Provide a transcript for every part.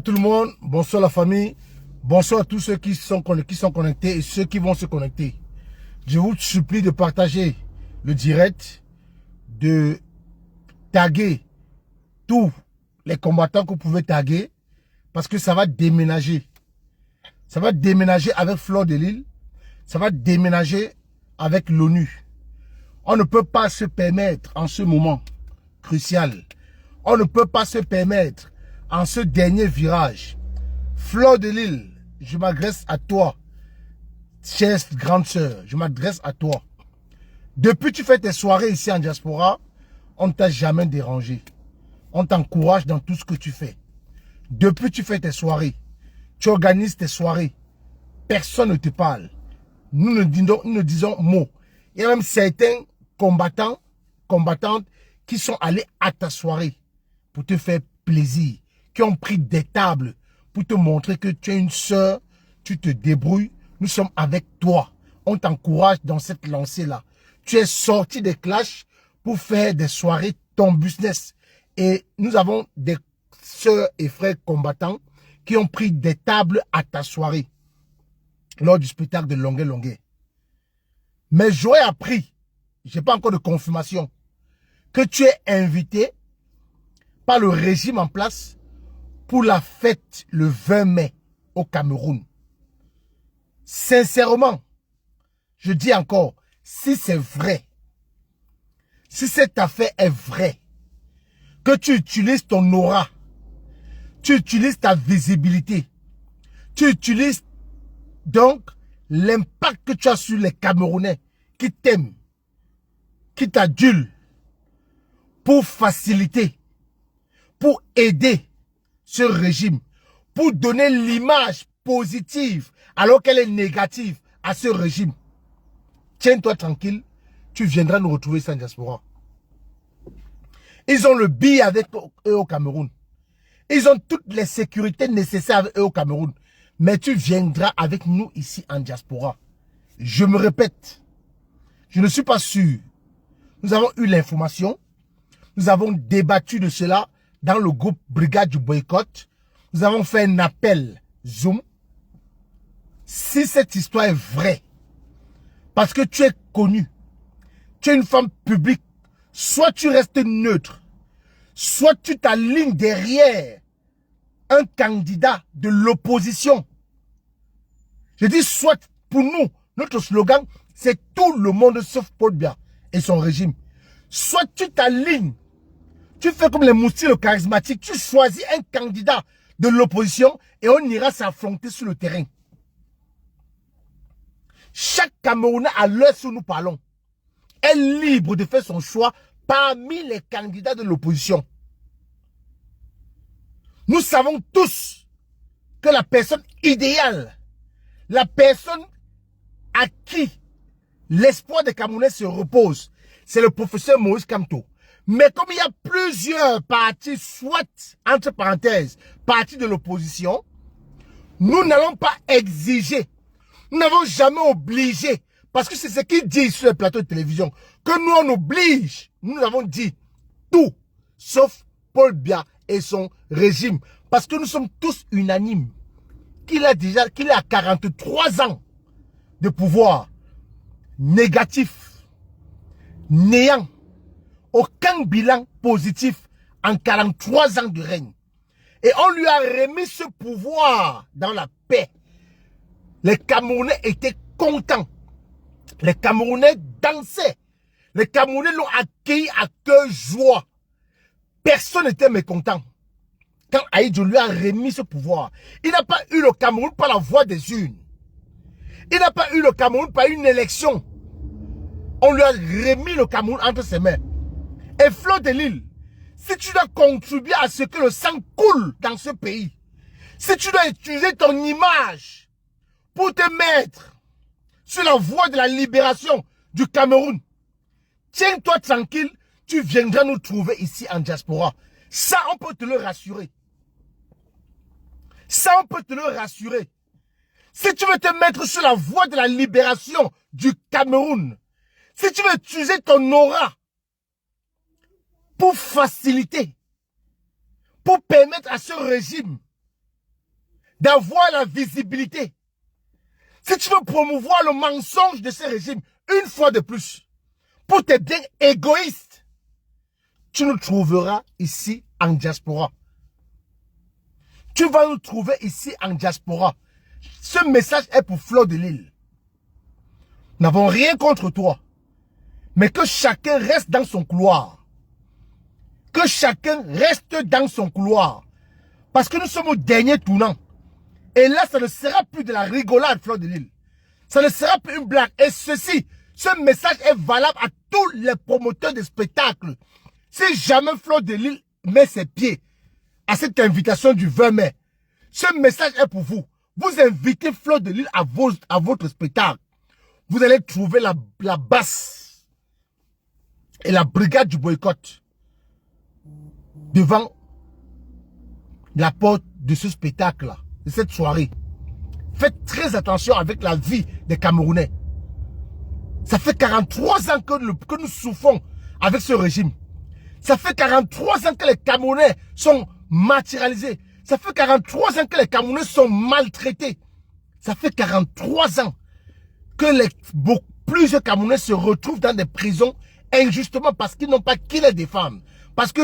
Tout le monde, bonsoir la famille, bonsoir à tous ceux qui sont connectés et ceux qui vont se connecter. Je vous supplie de partager le direct, de taguer tous les combattants que vous pouvez taguer parce que ça va déménager. Ça va déménager avec Fleur de Lille, ça va déménager avec l'ONU. On ne peut pas se permettre en ce moment crucial, on ne peut pas se permettre en ce dernier virage. Fleur de Lille, je m'adresse à toi, chère grande sœur, je m'adresse à toi. Depuis que tu fais tes soirées ici en diaspora, on ne t'a jamais dérangé. On t'encourage dans tout ce que tu fais. Depuis que tu fais tes soirées, tu organises tes soirées, personne ne te parle. Nous ne disons mot. Il y a même certains combattantes qui sont allés à ta soirée pour te faire plaisir, qui ont pris des tables pour te montrer que tu es une sœur, tu te débrouilles, nous sommes avec toi. On t'encourage dans cette lancée-là. Tu es sorti des clashs pour faire des soirées, ton business. Et nous avons des sœurs et frères combattants qui ont pris des tables à ta soirée lors du spectacle de Longuet. Mais j'aurais appris, je n'ai pas encore de confirmation, que tu es invité par le régime en place pour la fête le 20 mai au Cameroun. Sincèrement, je dis encore, si c'est vrai, si cette affaire est vraie, que tu utilises ton aura, tu utilises ta visibilité, tu utilises donc l'impact que tu as sur les Camerounais qui t'aiment, qui t'adulent, pour faciliter, pour aider ce régime, pour donner l'image positive alors qu'elle est négative à ce régime. Tiens-toi tranquille, tu viendras nous retrouver sans diaspora. Ils ont le billet avec eux au Cameroun. Ils ont toutes les sécurités nécessaires avec eux au Cameroun. Mais tu viendras avec nous ici en diaspora. Je me répète, je ne suis pas sûr. Nous avons eu l'information. Nous avons débattu de cela dans le groupe Brigade du Boycott. Nous avons fait un appel Zoom. Si cette histoire est vraie, parce que tu es connu, tu es une femme publique, soit tu restes neutre, soit tu t'alignes derrière un candidat de l'opposition. Je dis soit pour nous, notre slogan, c'est tout le monde sauf Paul Biya et son régime. Soit tu t'alignes, tu fais comme les moustiques charismatiques, tu choisis un candidat de l'opposition et on ira s'affronter sur le terrain. Chaque Camerounais à l'heure où nous parlons est libre de faire son choix parmi les candidats de l'opposition. Nous savons tous que la personne idéale, la personne à qui l'espoir des Camerounais se repose, c'est le professeur Moïse Kamto. Mais comme il y a plusieurs partis, soit entre parenthèses, partis de l'opposition, nous n'allons pas exiger, nous n'avons jamais obligé, parce que c'est ce qu'ils disent sur les plateaux de télévision, que nous on oblige. Nous avons dit tout, sauf Paul Biya et son régime, parce que nous sommes tous unanimes qu'il a 43 ans de pouvoir négatif, néant, aucun bilan positif en 43 ans de règne. Et on lui a remis ce pouvoir dans la paix. Les Camerounais étaient contents. Les Camerounais dansaient. Les Camerounais l'ont accueilli à cœur joie. Personne n'était mécontent. Quand Aïdjo lui a remis ce pouvoir, il n'a pas eu le Cameroun par la voie des urnes. Il n'a pas eu le Cameroun par une élection. On lui a remis le Cameroun entre ses mains. Et Fleur de Lille, si tu dois contribuer à ce que le sang coule dans ce pays, si tu dois utiliser ton image pour te mettre sur la voie de la libération du Cameroun, tiens-toi tranquille, tu viendras nous trouver ici en diaspora. Ça, on peut te le rassurer. Ça, on peut te le rassurer. Si tu veux te mettre sur la voie de la libération du Cameroun, si tu veux utiliser ton aura pour faciliter, pour permettre à ce régime d'avoir la visibilité, si tu veux promouvoir le mensonge de ce régime, une fois de plus, pour tes biens égoïstes, tu nous trouveras ici en diaspora. Tu vas nous trouver ici en diaspora. Ce message est pour Fleur de Lille. Nous n'avons rien contre toi. Mais que chacun reste dans son couloir. Que chacun reste dans son couloir. Parce que nous sommes au dernier tournant. Et là, ça ne sera plus de la rigolade, Fleur de Lille. Ça ne sera plus une blague. Et ce message est valable à tous les promoteurs de spectacles. Si jamais Fleur de Lille met ses pieds à cette invitation du 20 mai, ce message est pour vous. Vous invitez Fleur de Lille à votre spectacle. Vous allez trouver la basse et la brigade du boycott devant la porte de ce spectacle-là, de cette soirée. Faites très attention avec la vie des Camerounais. Ça fait 43 ans que nous souffrons avec ce régime. Ça fait 43 ans que les Camerounais sont matérialisés. Ça fait 43 ans que les Camerounais sont maltraités. Ça fait 43 ans que plusieurs Camerounais se retrouvent dans des prisons injustement parce qu'ils n'ont pas qui les défendre. Parce que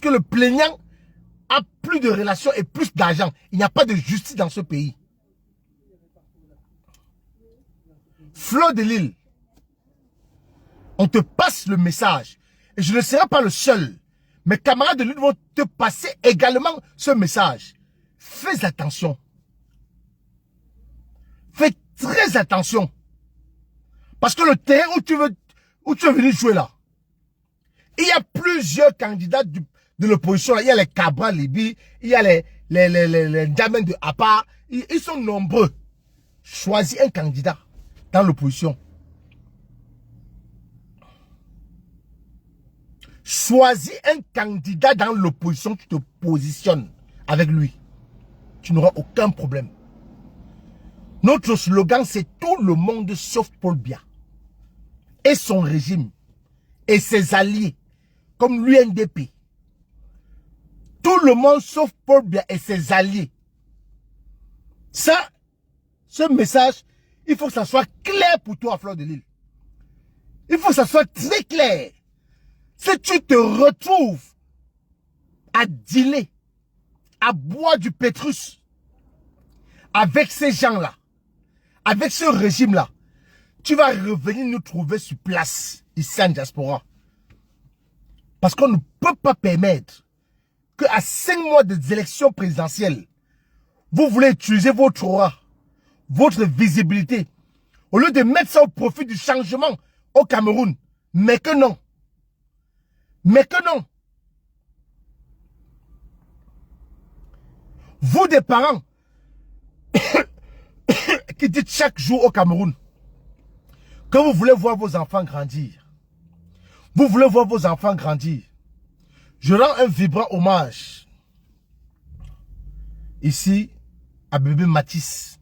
le plaignant a plus de relations et plus d'argent. Il n'y a pas de justice dans ce pays. Fleur de Lille, on te passe le message. Et je ne serai pas le seul. Mes camarades de Lille vont te passer également ce message. Fais attention. Fais très attention. Parce que le terrain où tu veux venir jouer là, il y a plusieurs candidats de l'opposition. Il y a les Cabra Libi, il y a les Diamants de Apa. Ils sont nombreux. Choisis un candidat dans l'opposition. Choisis un candidat dans l'opposition, tu te positionnes avec lui. Tu n'auras aucun problème. Notre slogan, c'est tout le monde sauf Paul Biya et son régime et ses alliés, comme l'UNDP. Tout le monde sauf Paul Biya et ses alliés. Ça, ce message, il faut que ça soit clair pour toi, Fleur de Lille. Il faut que ça soit très clair. Si tu te retrouves à dealer, à boire du pétrus avec ces gens-là, avec ce régime-là, tu vas revenir nous trouver sur place, ici en diaspora. Parce qu'on ne peut pas permettre qu'à 5 mois des élections présidentielles, vous voulez utiliser votre aura, votre visibilité, au lieu de mettre ça au profit du changement au Cameroun. Mais que non. Mais que non. Vous des parents qui dites chaque jour au Cameroun que vous voulez voir vos enfants grandir. Vous voulez voir vos enfants grandir. Je rends un vibrant hommage ici à bébé Matisse.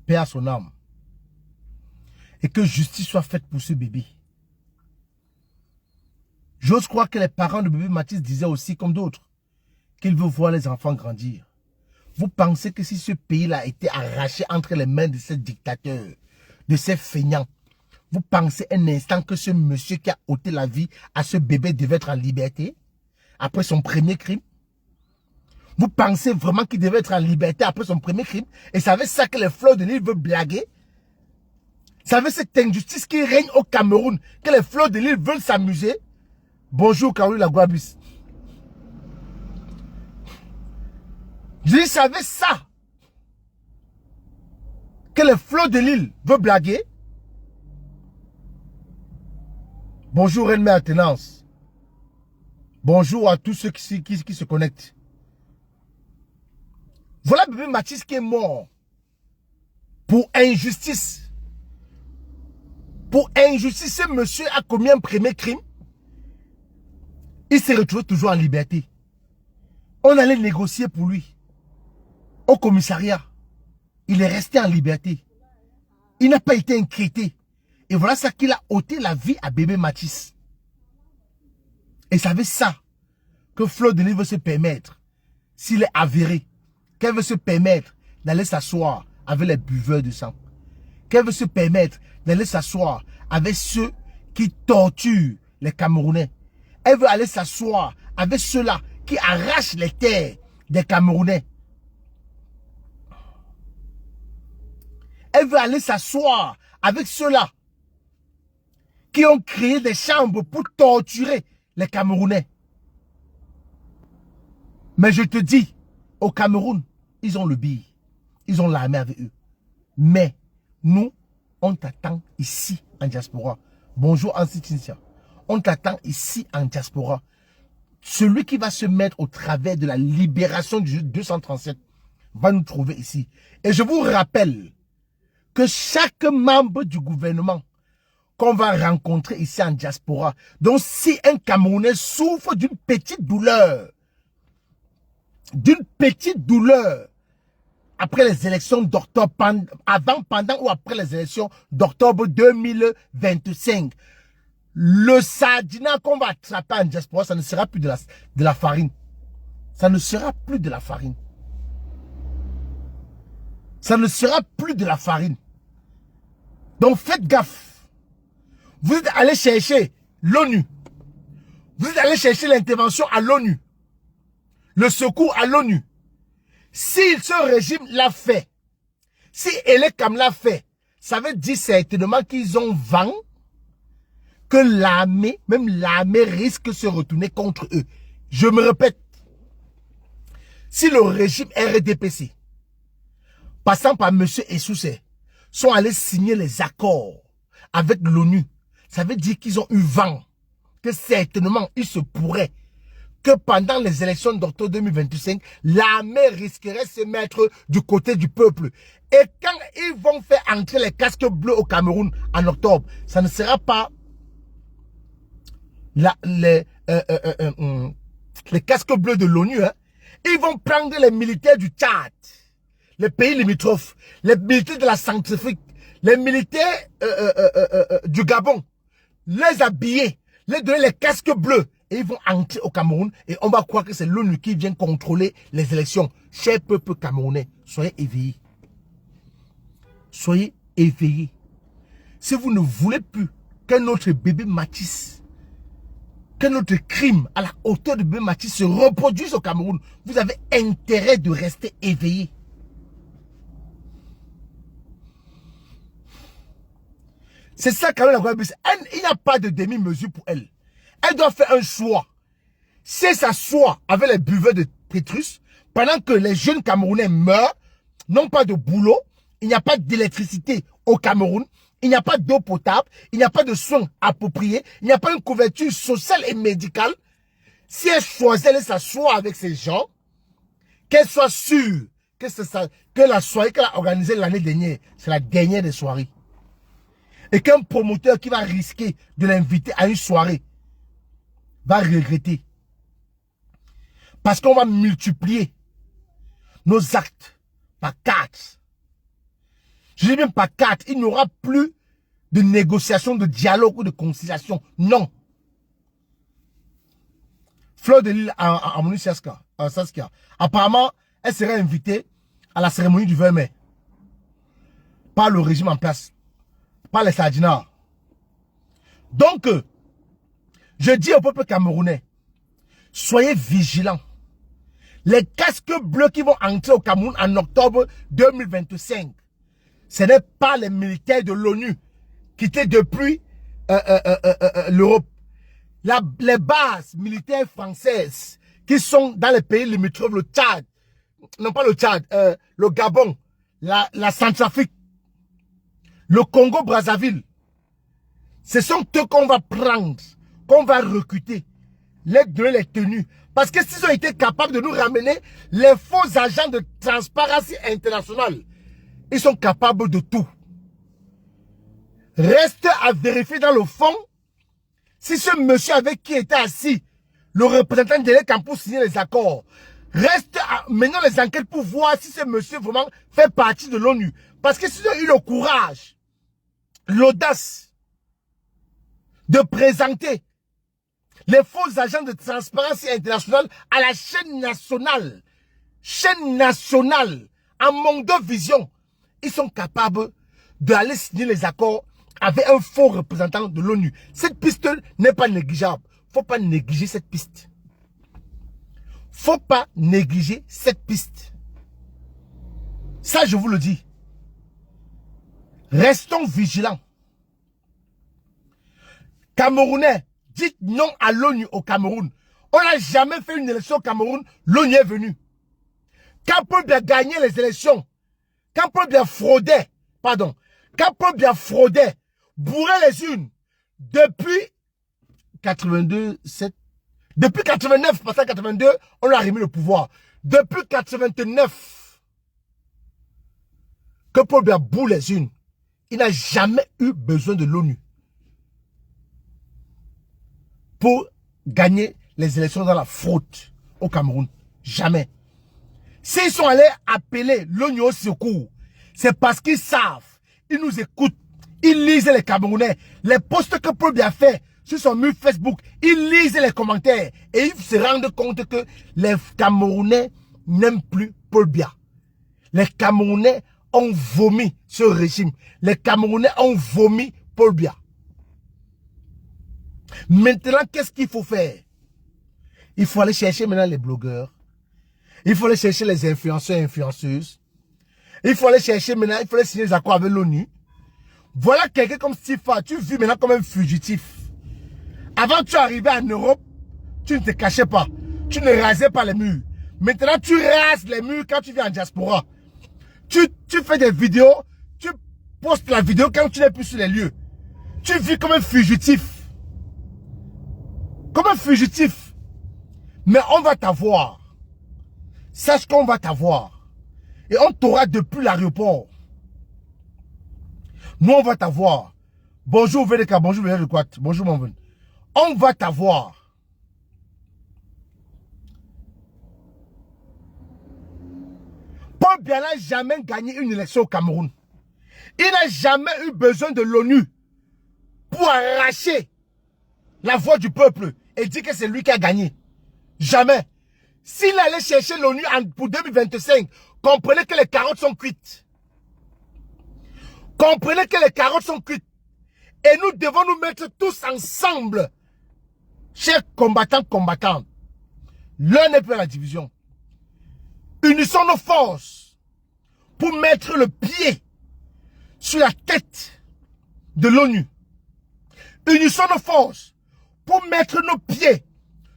Paix à son âme. Et que justice soit faite pour ce bébé. J'ose croire que les parents de bébé Matisse disaient aussi, comme d'autres, qu'ils veulent voir les enfants grandir. Vous pensez que si ce pays-là a été arraché entre les mains de ces dictateurs, de ces feignants, vous pensez un instant que ce monsieur qui a ôté la vie à ce bébé devait être en liberté après son premier crime? Vous pensez vraiment qu'il devait être en liberté après son premier crime? Et savez ça que les Fleurs de Lille veulent blaguer? Savez cette injustice qui règne au Cameroun, que les Fleurs de Lille veulent s'amuser? Bonjour Caroline Laguabis. Je dis, savez ça? Que les Fleurs de Lille veulent blaguer? Bonjour Reine Mère Attenance. Bonjour à tous ceux qui se connectent. Voilà bébé Matisse qui est mort. Pour injustice. Pour injustice, ce monsieur a commis un premier crime. Il s'est retrouvé toujours en liberté. On allait négocier pour lui. Au commissariat. Il est resté en liberté. Il n'a pas été inquiété. Et voilà ça qu'il a ôté la vie à bébé Matisse. Et savez ça que Fleur de Lille veut se permettre, s'il est avéré, qu'elle veut se permettre d'aller s'asseoir avec les buveurs de sang, qu'elle veut se permettre d'aller s'asseoir avec ceux qui torturent les Camerounais. Elle veut aller s'asseoir avec ceux-là qui arrachent les terres des Camerounais. Elle veut aller s'asseoir avec ceux-là qui ont créé des chambres pour torturer les Camerounais. Mais je te dis, au Cameroun, ils ont le billet. Ils ont l'armée avec eux. Mais nous, on t'attend ici en diaspora. Bonjour Ansi Tinsia. On t'attend ici en diaspora. Celui qui va se mettre au travers de la libération du 237 va nous trouver ici. Et je vous rappelle que chaque membre du gouvernement qu'on va rencontrer ici en diaspora, donc si un Camerounais souffre d'une petite douleur, après les élections d'octobre, avant, pendant ou après les élections d'octobre 2025, le sardinat qu'on va attraper en diaspora, ça ne sera plus de la farine. Ça ne sera plus de la farine. Ça ne sera plus de la farine. Donc faites gaffe. Vous êtes allé chercher l'ONU. Vous êtes allé chercher l'intervention à l'ONU. Le secours à l'ONU. Si ce régime l'a fait, si Elekam l'a fait, ça veut dire certainement qu'ils ont vent que l'armée, même l'armée risque de se retourner contre eux. Je me répète, si le régime RDPC, passant par M. Essoussé, sont allés signer les accords avec l'ONU, ça veut dire qu'ils ont eu vent, que certainement il se pourrait que pendant les élections d'octobre 2025, l'armée risquerait de se mettre du côté du peuple. Et quand ils vont faire entrer les casques bleus au Cameroun en octobre, ça ne sera pas les casques bleus de l'ONU. Hein. Ils vont prendre les militaires du Tchad, les pays limitrophes, les militaires de la Centrafrique, les militaires du Gabon, les habiller, les donner les casques bleus. Et ils vont entrer au Cameroun et on va croire que c'est l'ONU qui vient contrôler les élections. Cher peuple camerounais, soyez éveillés. Soyez éveillés. Si vous ne voulez plus que notre bébé Matisse, que notre crime à la hauteur de bébé Matisse se reproduise au Cameroun, vous avez intérêt de rester éveillés. C'est ça quand même la Guadeloupe. Il n'y a pas de demi-mesure pour elle. Elle doit faire un choix. Si elle s'assoit avec les buveurs de Pétrus, pendant que les jeunes Camerounais meurent, n'ont pas de boulot, il n'y a pas d'électricité au Cameroun, il n'y a pas d'eau potable, il n'y a pas de soins appropriés, il n'y a pas une couverture sociale et médicale. Si elle choisit de s'asseoir avec ces gens, qu'elle soit sûre que la soirée qu'elle a organisée l'année dernière, c'est la dernière des soirées. Et qu'un promoteur qui va risquer de l'inviter à une soirée va regretter. Parce qu'on va multiplier nos actes par 4. Je dis même par 4. Il n'y aura plus de négociation, de dialogue ou de conciliation. Non. Fleur de Lille à Monu Saskia. Apparemment, elle serait invitée à la cérémonie du 20 mai. Par le régime en place. Par les sardinats. Donc, je dis au peuple camerounais, soyez vigilants. Les casques bleus qui vont entrer au Cameroun en octobre 2025, ce n'est pas les militaires de l'ONU qui étaient depuis l'Europe. Les bases militaires françaises qui sont dans les pays limitrophes, le Tchad, non pas le Tchad, le Gabon, la Centrafrique, le Congo-Brazzaville, ce sont eux qu'on va prendre, qu'on va recruter, les donner les tenues. Parce que s'ils ont été capables de nous ramener les faux agents de Transparency International, ils sont capables de tout. Reste à vérifier dans le fond si ce monsieur avec qui était assis, le représentant de l'État pour signer les accords, reste à mener les enquêtes pour voir si ce monsieur vraiment fait partie de l'ONU. Parce que s'ils ont eu le courage, l'audace de présenter les faux agents de Transparency International à la chaîne nationale chaîne nationale, en Mondo Vision, ils sont capables d'aller signer les accords avec un faux représentant de l'ONU. Cette piste n'est pas négligeable. Il ne faut pas négliger cette piste. Faut pas négliger cette piste. Ça, je vous le dis. Restons vigilants. Camerounais, dites non à l'ONU au Cameroun. On n'a jamais fait une élection au Cameroun. L'ONU est venue. Quand Paul Biya gagnait les élections, quand Paul Biya fraudait, bourrait les unes, depuis 82, depuis 89, parce qu'en 82, on lui a remis le pouvoir. Depuis 89, que Paul Biya bourre les unes, il n'a jamais eu besoin de l'ONU pour gagner les élections dans la fraude au Cameroun. Jamais. S'ils sont allés appeler l'ONU au secours, c'est parce qu'ils savent, ils nous écoutent, ils lisent les Camerounais, les posts que Paul Biya fait sur son mur Facebook, ils lisent les commentaires et ils se rendent compte que les Camerounais n'aiment plus Paul Biya. Les Camerounais ont vomi ce régime. Les Camerounais ont vomi Paul Biya. Maintenant, qu'est-ce qu'il faut faire? Il faut aller chercher maintenant les blogueurs. Il faut aller chercher les influenceurs et influenceuses. Il faut aller chercher maintenant, il faut aller signer les accords avec l'ONU. Voilà quelqu'un comme Stifa, tu vis maintenant comme un fugitif. Avant, tu arrivais en Europe, tu ne te cachais pas. Tu ne rasais pas les murs. Maintenant, tu rases les murs quand tu viens en diaspora. Tu fais des vidéos, tu postes la vidéo quand tu n'es plus sur les lieux. Tu vis comme un fugitif. Comme un fugitif. Mais on va t'avoir. Sache qu'on va t'avoir. Et on t'aura depuis l'aéroport. Nous, on va t'avoir. Bonjour VDK, bonjour VDK, bonjour mon bon. On va t'avoir. Paul Biya n'a jamais gagné une élection au Cameroun. Il n'a jamais eu besoin de l'ONU pour arracher la voix du peuple et dire que c'est lui qui a gagné. Jamais. S'il allait chercher l'ONU pour 2025, comprenez que les carottes sont cuites. Comprenez que les carottes sont cuites. Et nous devons nous mettre tous ensemble. Chers combattants, combattantes. L'un n'est plus à la division. Unissons nos forces pour mettre le pied sur la tête de l'ONU. Unissons nos forces pour mettre nos pieds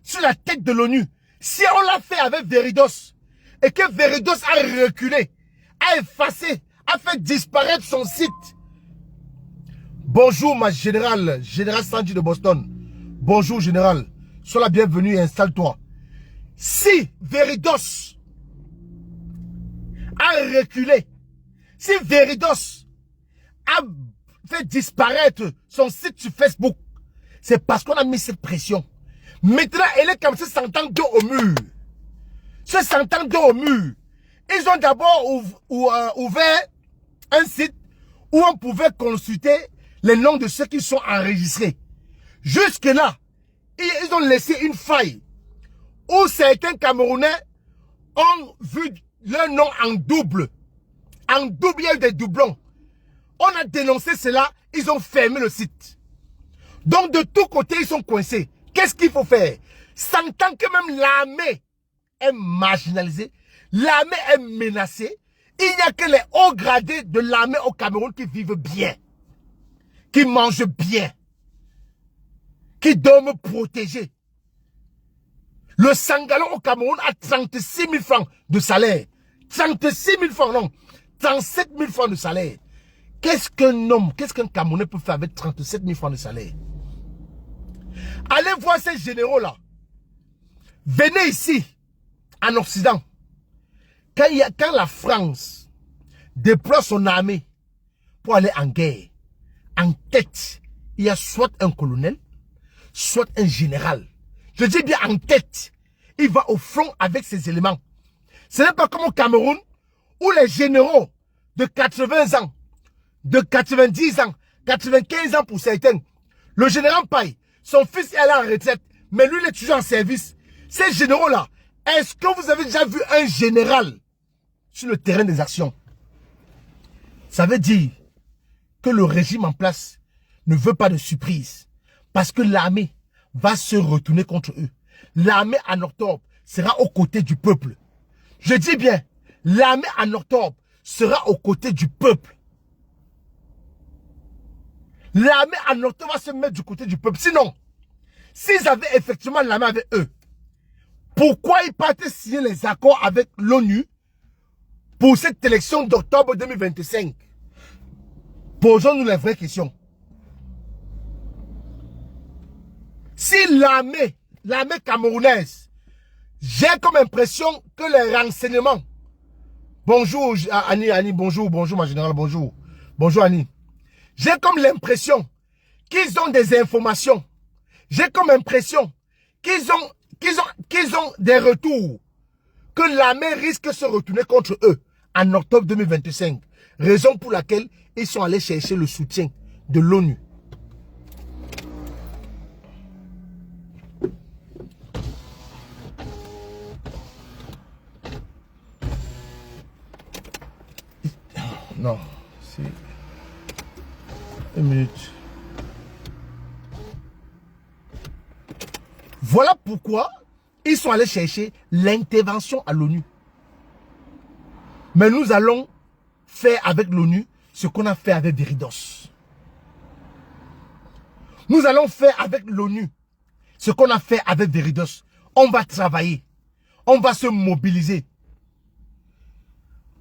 sur la tête de l'ONU. Si on l'a fait avec Veridos et que Veridos a reculé, a effacé, a fait disparaître son site. Bonjour ma générale, général Sanji de Boston. Bonjour général, sois la bienvenue et installe-toi. Si Veridos a reculé, si Veridos a fait disparaître son site sur Facebook, c'est parce qu'on a mis cette pression. Maintenant, elle est comme se sentant dos au mur. Se sentant dos au mur. Ils ont d'abord ouvert un site où on pouvait consulter les noms de ceux qui sont enregistrés. Jusque-là, ils ont laissé une faille où certains Camerounais ont vu leur nom en double. En double, il y a eu des doublons. On a dénoncé cela, ils ont fermé le site. Donc de tous côtés, ils sont coincés. Qu'est-ce qu'il faut faire? Sentant que même l'armée est marginalisée, l'armée est menacée, il n'y a que les hauts gradés de l'armée au Cameroun qui vivent bien, qui mangent bien, qui dorment protégés. Le Sangalon au Cameroun a 36 000 francs de salaire. 36 000 francs, non. 37 000 francs de salaire. Qu'est-ce qu'un homme, qu'est-ce qu'un Camerounais peut faire avec 37 000 francs de salaire? Allez voir ces généraux-là. Venez ici, en Occident. Quand la France déploie son armée pour aller en guerre, en tête, il y a soit un colonel, soit un général. Je dis bien en tête. Il va au front avec ses éléments. Ce n'est pas comme au Cameroun, où les généraux de 80 ans, de 90 ans, 95 ans pour certains, le général paye. Son fils est allé en retraite, mais lui, il est toujours en service. Ces généraux-là, Est-ce que vous avez déjà vu un général sur le terrain des actions? Ça veut dire que le régime en place ne veut pas de surprise. Parce que l'armée va se retourner contre eux. L'armée en octobre sera aux côtés du peuple. Je dis bien, l'armée en octobre sera aux côtés du peuple. L'armée en octobre va se mettre du côté du peuple. Sinon, s'ils avaient effectivement l'armée avec eux, pourquoi ils partaient signer les accords avec l'ONU pour cette élection d'octobre 2025? Posons-nous les vraies questions. Si l'armée camerounaise, j'ai comme impression que les renseignements... Bonjour Annie, bonjour ma générale, bonjour. Bonjour Annie. J'ai comme l'impression qu'ils ont des informations. J'ai comme impression qu'ils ont des retours. Que l'armée risque de se retourner contre eux en octobre 2025. Raison pour laquelle ils sont allés chercher le soutien de l'ONU. Non, c'est... Une minute. Voilà pourquoi ils sont allés chercher l'intervention à l'ONU. Mais nous allons faire avec l'ONU ce qu'on a fait avec Veridos. Nous allons faire avec l'ONU ce qu'on a fait avec Veridos. On va travailler. On va se mobiliser.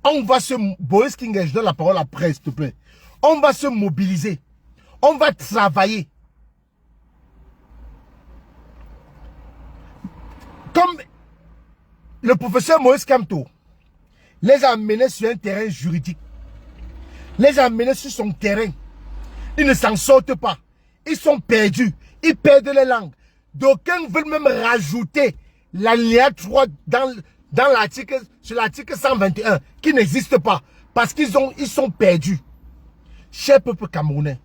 On va se... Boris King, je donne la parole après, s'il te plaît. On va se mobiliser. On va travailler. Comme le professeur Moïse Kamto les a amenés sur un terrain juridique. Les a amenés sur son terrain. Ils ne s'en sortent pas. Ils sont perdus. Ils perdent les langues. D'aucuns veulent même rajouter l'alinéa 3 dans l'article, sur l'article 121, qui n'existe pas. Parce qu'ils sont perdus. Cher peuple camerounais,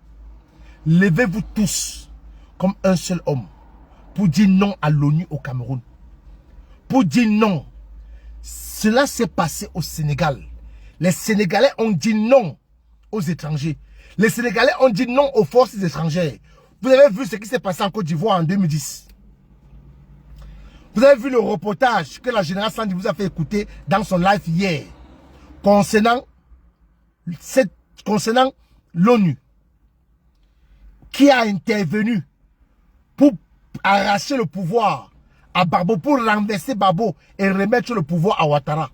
levez-vous tous comme un seul homme pour dire non à l'ONU au Cameroun. Pour dire non. Cela s'est passé au Sénégal. Les Sénégalais ont dit non aux étrangers. Les Sénégalais ont dit non aux forces étrangères. Vous avez vu ce qui s'est passé en Côte d'Ivoire en 2010. Vous avez vu le reportage que la générale Sandi vous a fait écouter dans son live hier concernant l'ONU qui a intervenu pour arracher le pouvoir à Babo, pour renverser Babo et remettre le pouvoir à Ouattara.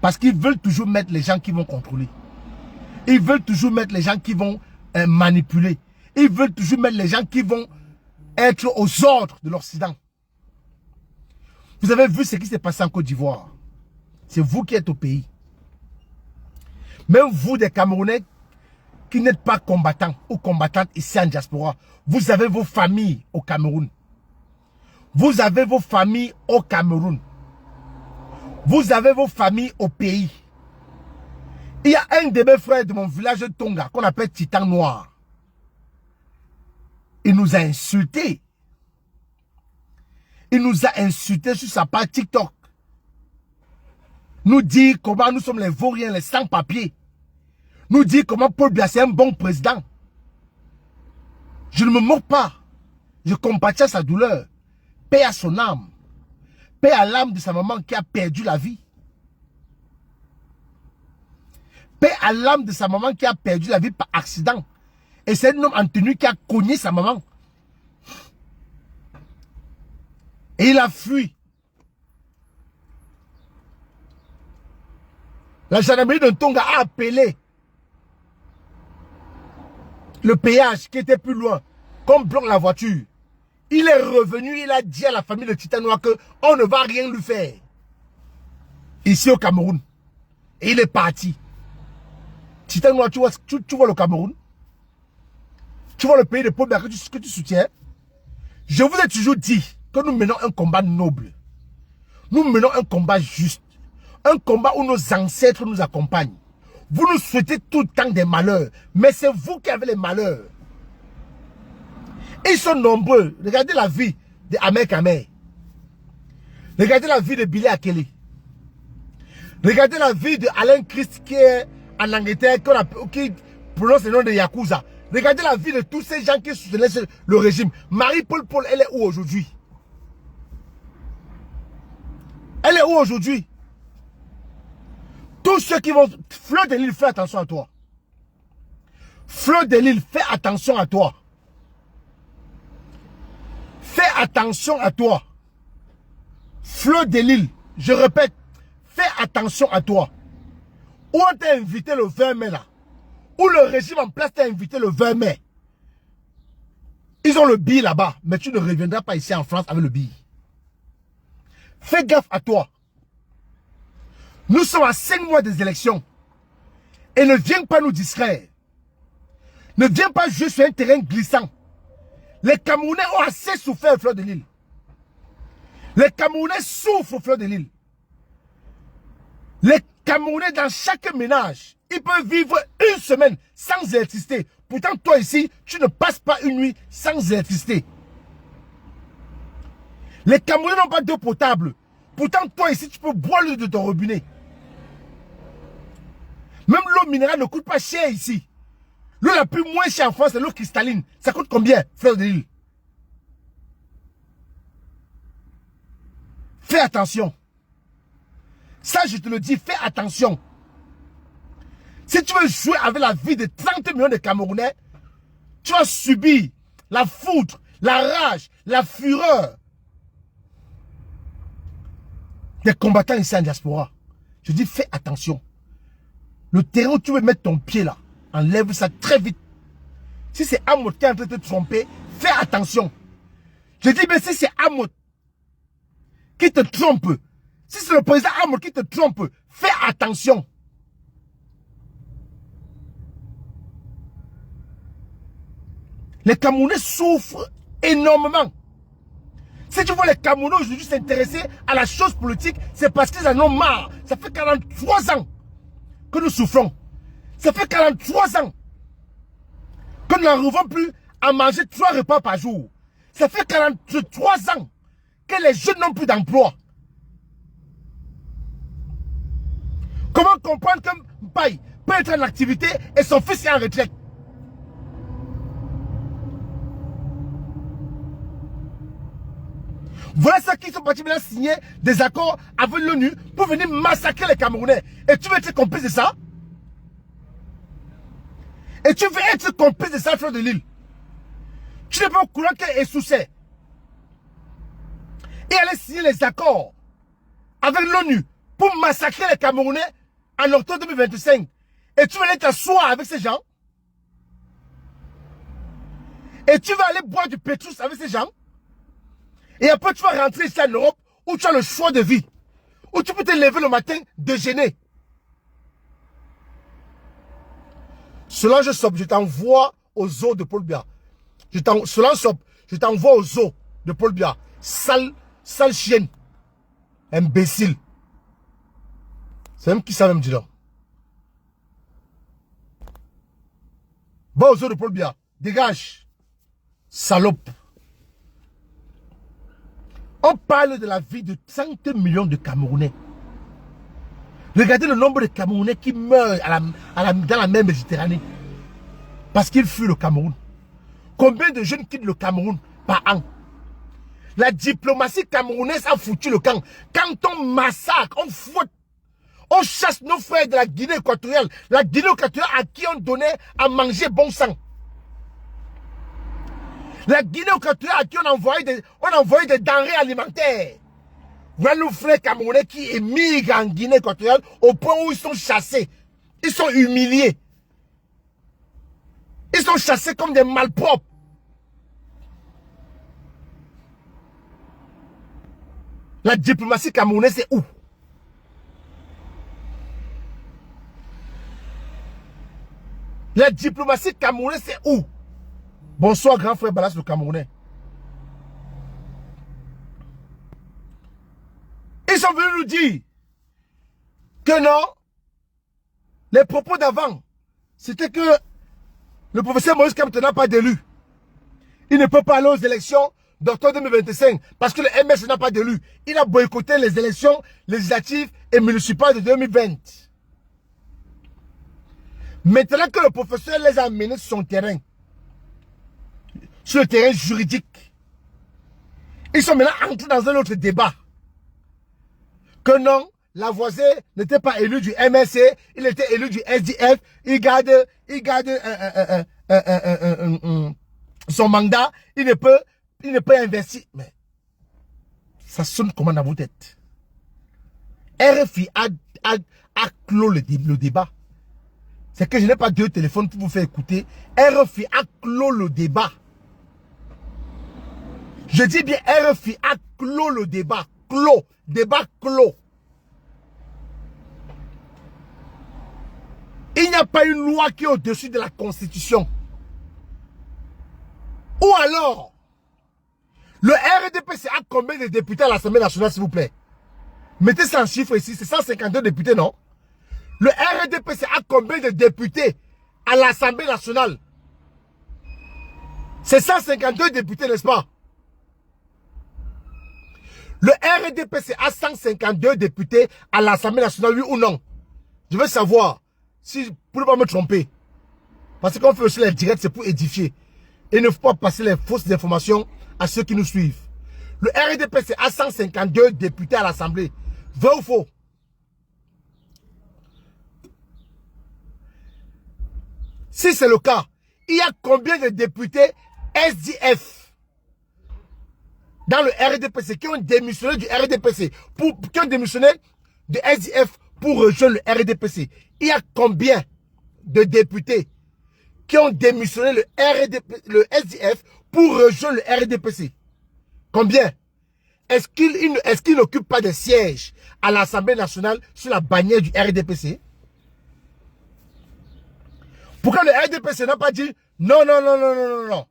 Parce qu'ils veulent toujours mettre les gens qui vont contrôler. Ils veulent toujours mettre les gens qui vont manipuler. Ils veulent toujours mettre les gens qui vont être aux ordres de l'Occident. Vous avez vu ce qui s'est passé en Côte d'Ivoire. C'est vous qui êtes au pays. Même vous, des Camerounais qui n'êtes pas combattants ou combattantes ici en diaspora, vous avez vos familles au Cameroun. Vous avez vos familles au Cameroun. Vous avez vos familles au pays. Il y a un de mes frères de mon village de Tonga qu'on appelle Titan Noir. Il nous a insultés. Il nous a insultés sur sa page TikTok. Nous dit comment nous sommes les vauriens, les sans-papiers. Nous dit comment Paul Biya c'est un bon président. Je ne me moque pas. Je compatis à sa douleur. Paix à son âme. Paix à l'âme de sa maman qui a perdu la vie. Paix à l'âme de sa maman qui a perdu la vie par accident. Et c'est un homme en tenue qui a cogné sa maman. Et il a fui. La gendarmerie de Tonga a appelé le péage qui était plus loin, qu'on bloque la voiture. Il est revenu, il a dit à la famille de Titan Noir qu'on ne va rien lui faire. Ici au Cameroun. Et il est parti. Titan Noir, tu vois le Cameroun? Tu vois le pays de Paul Biya que tu soutiens? Je vous ai toujours dit que nous menons un combat noble. Nous menons un combat juste. Un combat où nos ancêtres nous accompagnent. Vous nous souhaitez tout le temps des malheurs. Mais c'est vous qui avez les malheurs. Ils sont nombreux. Regardez la vie d'Ahmed Khmer. Regardez la vie de Billy Akeli. Regardez la vie de Alain Christ qui est en Angleterre, qui prononce le nom de Yakuza. Regardez la vie de tous ces gens qui soutenaient le régime. Marie-Paul Paul, elle est où aujourd'hui? Elle est où aujourd'hui? Tous ceux qui vont... Fleur de Lille, fais attention à toi. Fleur de Lille, fais attention à toi. Fais attention à toi. Fleur de Lille, je répète, fais attention à toi. Où on t'a invité le 20 mai là? Où le régime en place t'a invité le 20 mai? Ils ont le billet là-bas, mais tu ne reviendras pas ici en France avec le billet. Fais gaffe à toi. Nous sommes à 5 mois des élections. Et ne viens pas nous distraire. Ne viens pas jouer sur un terrain glissant. Les Camerounais ont assez souffert, Fleur de Lille. Les Camerounais souffrent, Fleur de Lille. Les Camerounais, dans chaque ménage, ils peuvent vivre une semaine sans électricité. Pourtant, toi ici, tu ne passes pas une nuit sans électricité. Les Camerounais n'ont pas d'eau potable. Pourtant, toi ici, tu peux boire l'eau de ton robinet. Même l'eau minérale ne coûte pas cher ici. L'eau la plus moins chère en France, c'est l'eau cristalline. Ça coûte combien, Fleur de Lille? Fais attention. Ça, je te le dis, fais attention. Si tu veux jouer avec la vie de 30 millions de Camerounais, tu vas subir la foudre, la rage, la fureur des combattants ici en diaspora. Je dis, fais attention. Le terrain où tu veux mettre ton pied là, enlève ça très vite. Si c'est Amot qui est en train de te tromper, fais attention. Je dis, mais si c'est Amot qui te trompe, si c'est le président Amot qui te trompe, fais attention. Les Camerounais souffrent énormément. Si tu vois les Camerounais aujourd'hui s'intéresser à la chose politique, c'est parce qu'ils en ont marre. Ça fait 43 ans que nous souffrons. Ça fait 43 ans que nous n'arrivons plus à manger 3 repas par jour. Ça fait 43 ans que les jeunes n'ont plus d'emploi. Comment comprendre que Mbaye peut être en activité et son fils est en retraite? Voilà ceux qui sont partis maintenant signer des accords avec l'ONU pour venir massacrer les Camerounais. Et tu veux être complice de ça? Et tu veux être complice de ça, Fleur de Lille? Tu n'es pas au courant qu'elle est soucée. Et aller signer les accords avec l'ONU pour massacrer les Camerounais en octobre 2025. Et tu veux aller t'asseoir avec ces gens? Et tu vas aller boire du pétrus avec ces gens? Et après, tu vas rentrer ici en Europe où tu as le choix de vie. Où tu peux te lever le matin, déjeuner. Cela, je t'envoie aux eaux de Paul Biya. Je t'envoie aux eaux de Paul Biya. Sale chienne. Imbécile. C'est même qui ça même dit là. Va aux eaux de Paul Biya. Dégage. Salope. On parle de la vie de 30 millions de Camerounais. Regardez le nombre de Camerounais qui meurent dans la mer Méditerranée. Parce qu'ils fuient le Cameroun. Combien de jeunes quittent le Cameroun par an? La diplomatie camerounaise a foutu le camp. Quand on massacre, on fouette, on chasse nos frères de la Guinée équatoriale. La Guinée équatoriale à qui on donnait à manger bon sang. La Guinée équatoriale à qui on envoyait des denrées alimentaires. Voilà nos frères camerounais qui émigrent en Guinée équatoriale au point où ils sont chassés. Ils sont humiliés. Ils sont chassés comme des malpropres. La diplomatie camerounaise, c'est où? La diplomatie camerounaise, c'est où? Bonsoir, grand frère Balas, le Camerounais. Ils sont venus nous dire que non, les propos d'avant, c'était que le professeur Moïse Kamto n'a pas d'élu. Il ne peut pas aller aux élections d'octobre 2025 parce que le MS n'a pas d'élu. Il a boycotté les élections législatives et municipales de 2020. Maintenant que le professeur les a amenés sur son terrain, sur le terrain juridique, ils sont maintenant entrés dans un autre débat. Que non, Lavoisier n'était pas élu du MSC, il était élu du SDF, il garde son mandat, il ne peut investir. Mais ça sonne comment dans vos têtes? RFI a clos le débat. C'est que je n'ai pas deux téléphones pour vous faire écouter. RFI a clos le débat. Je dis bien RFI a clos le débat. Clos. Débat clos. Il n'y a pas une loi qui est au-dessus de la Constitution. Ou alors, le RDPC a combien de députés à l'Assemblée nationale, s'il vous plaît? Mettez ça en chiffre ici, c'est 152 députés, non? Le RDPC a combien de députés à l'Assemblée nationale? C'est 152 députés, n'est-ce pas? Le RDPC a 152 députés à l'Assemblée nationale, oui ou non? Je veux savoir, si pour ne pas me tromper. Parce qu'on fait aussi les directs, c'est pour édifier. Et il ne faut pas passer les fausses informations à ceux qui nous suivent. Le RDPC a 152 députés à l'Assemblée. Vrai ou faux? Si c'est le cas, il y a combien de députés SDF dans le RDPC qui ont démissionné du RDPC, qui ont démissionné du SDF pour rejoindre le RDPC? Il y a combien de députés qui ont démissionné le SDF pour rejoindre le RDPC? Combien? Est-ce qu'il n'occupe pas de siège à l'Assemblée nationale sur la bannière du RDPC? Pourquoi le RDPC n'a pas dit non, non, non, non, non, non, non.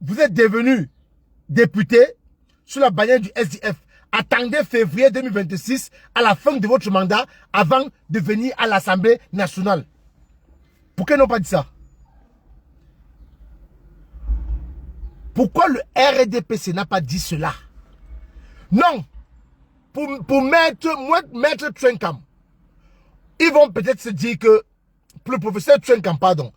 Vous êtes devenu député sous la bannière du SDF. Attendez février 2026 à la fin de votre mandat avant de venir à l'Assemblée nationale. Pourquoi ils n'ont pas dit ça? Pourquoi le RDPC n'a pas dit cela? Non. Pour mettre Trenkam, ils vont peut-être se dire que pour le professeur Trenkam, pardon,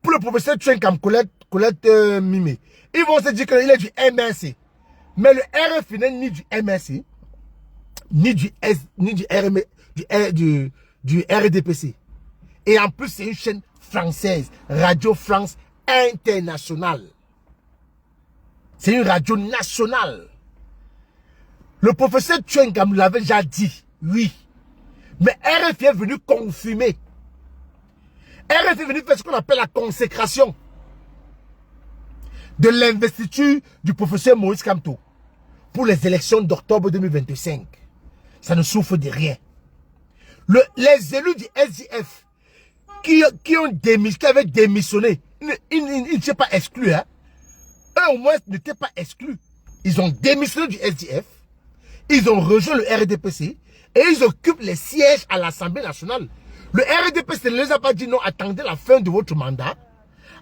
pour le professeur Trenkam, Colette Mimé, ils vont se dire qu'il est du MRC. Mais le RFI n'est ni du MRC, ni du RDPC. Et en plus, c'est une chaîne française, Radio France Internationale. C'est une radio nationale. Le professeur Trenkam l'avait déjà dit, oui. Mais RFI est venu confirmer. RFI est venu faire ce qu'on appelle la consécration de l'investiture du professeur Moïse Kamto pour les élections d'octobre 2025. Ça ne souffre de rien. Les élus du SDF qui avaient démissionné, ils n'étaient pas exclus. Hein? Eux au moins n'étaient pas exclus. Ils ont démissionné du SDF, ils ont rejoint le RDPC et ils occupent les sièges à l'Assemblée nationale. Le RDPC ne les a pas dit non, attendez la fin de votre mandat,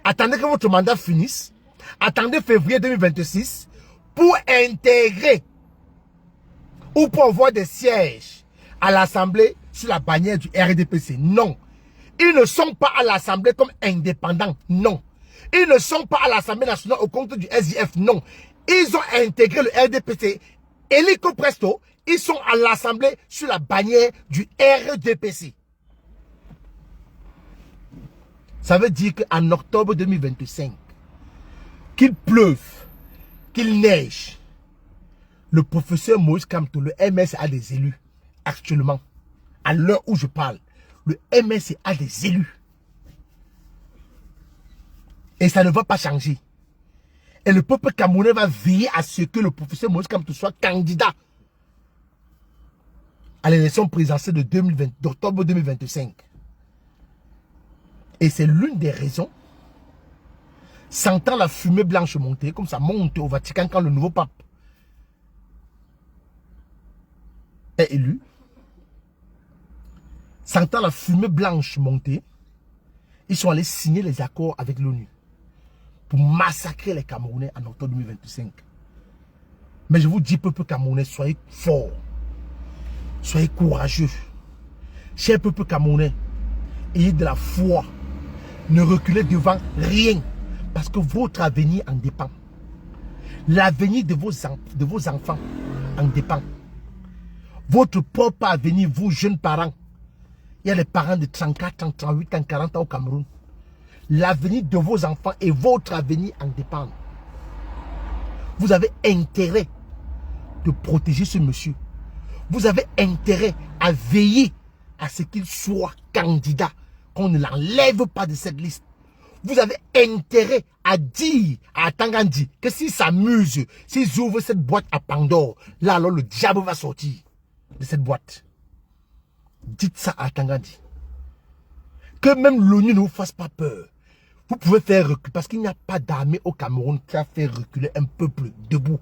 attendez que votre mandat finisse, attendez février 2026 pour intégrer ou pour avoir des sièges à l'Assemblée sur la bannière du RDPC. Non. Ils ne sont pas à l'Assemblée comme indépendants. Non. Ils ne sont pas à l'Assemblée nationale au compte du SDF. Non. Ils ont intégré le RDPC. Hélico presto, ils sont à l'Assemblée sur la bannière du RDPC. Ça veut dire qu'en octobre 2025, qu'il pleuve, qu'il neige, le professeur Moïse Kamto, le MS a des élus. Actuellement, à l'heure où je parle, le MS a des élus. Et ça ne va pas changer. Et le peuple camerounais va veiller à ce que le professeur Moïse Kamto soit candidat à l'élection présidentielle d'octobre 2025. Et c'est l'une des raisons, sentant la fumée blanche monter, comme ça monte au Vatican quand le nouveau pape est élu, sentant la fumée blanche monter, ils sont allés signer les accords avec l'ONU pour massacrer les Camerounais en octobre 2025. Mais je vous dis, peuple camerounais, soyez forts. Soyez courageux. Cher peuple camerounais, ayez de la foi. Ne reculez devant rien. Parce que votre avenir en dépend. L'avenir de vos enfants en dépend. Votre propre avenir, vous jeunes parents. Il y a les parents de 34 ans, 38 ans, 40 ans au Cameroun. L'avenir de vos enfants et votre avenir en dépendent. Vous avez intérêt de protéger ce monsieur. Vous avez intérêt à veiller à ce qu'il soit candidat, qu'on ne l'enlève pas de cette liste. Vous avez intérêt à dire à Tangandi que s'il s'amuse, s'ils ouvrent cette boîte à Pandore, là alors le diable va sortir de cette boîte. Dites ça à Tangandi. Que même l'ONU ne vous fasse pas peur. Vous pouvez faire reculer, parce qu'il n'y a pas d'armée au Cameroun qui a fait reculer un peuple debout.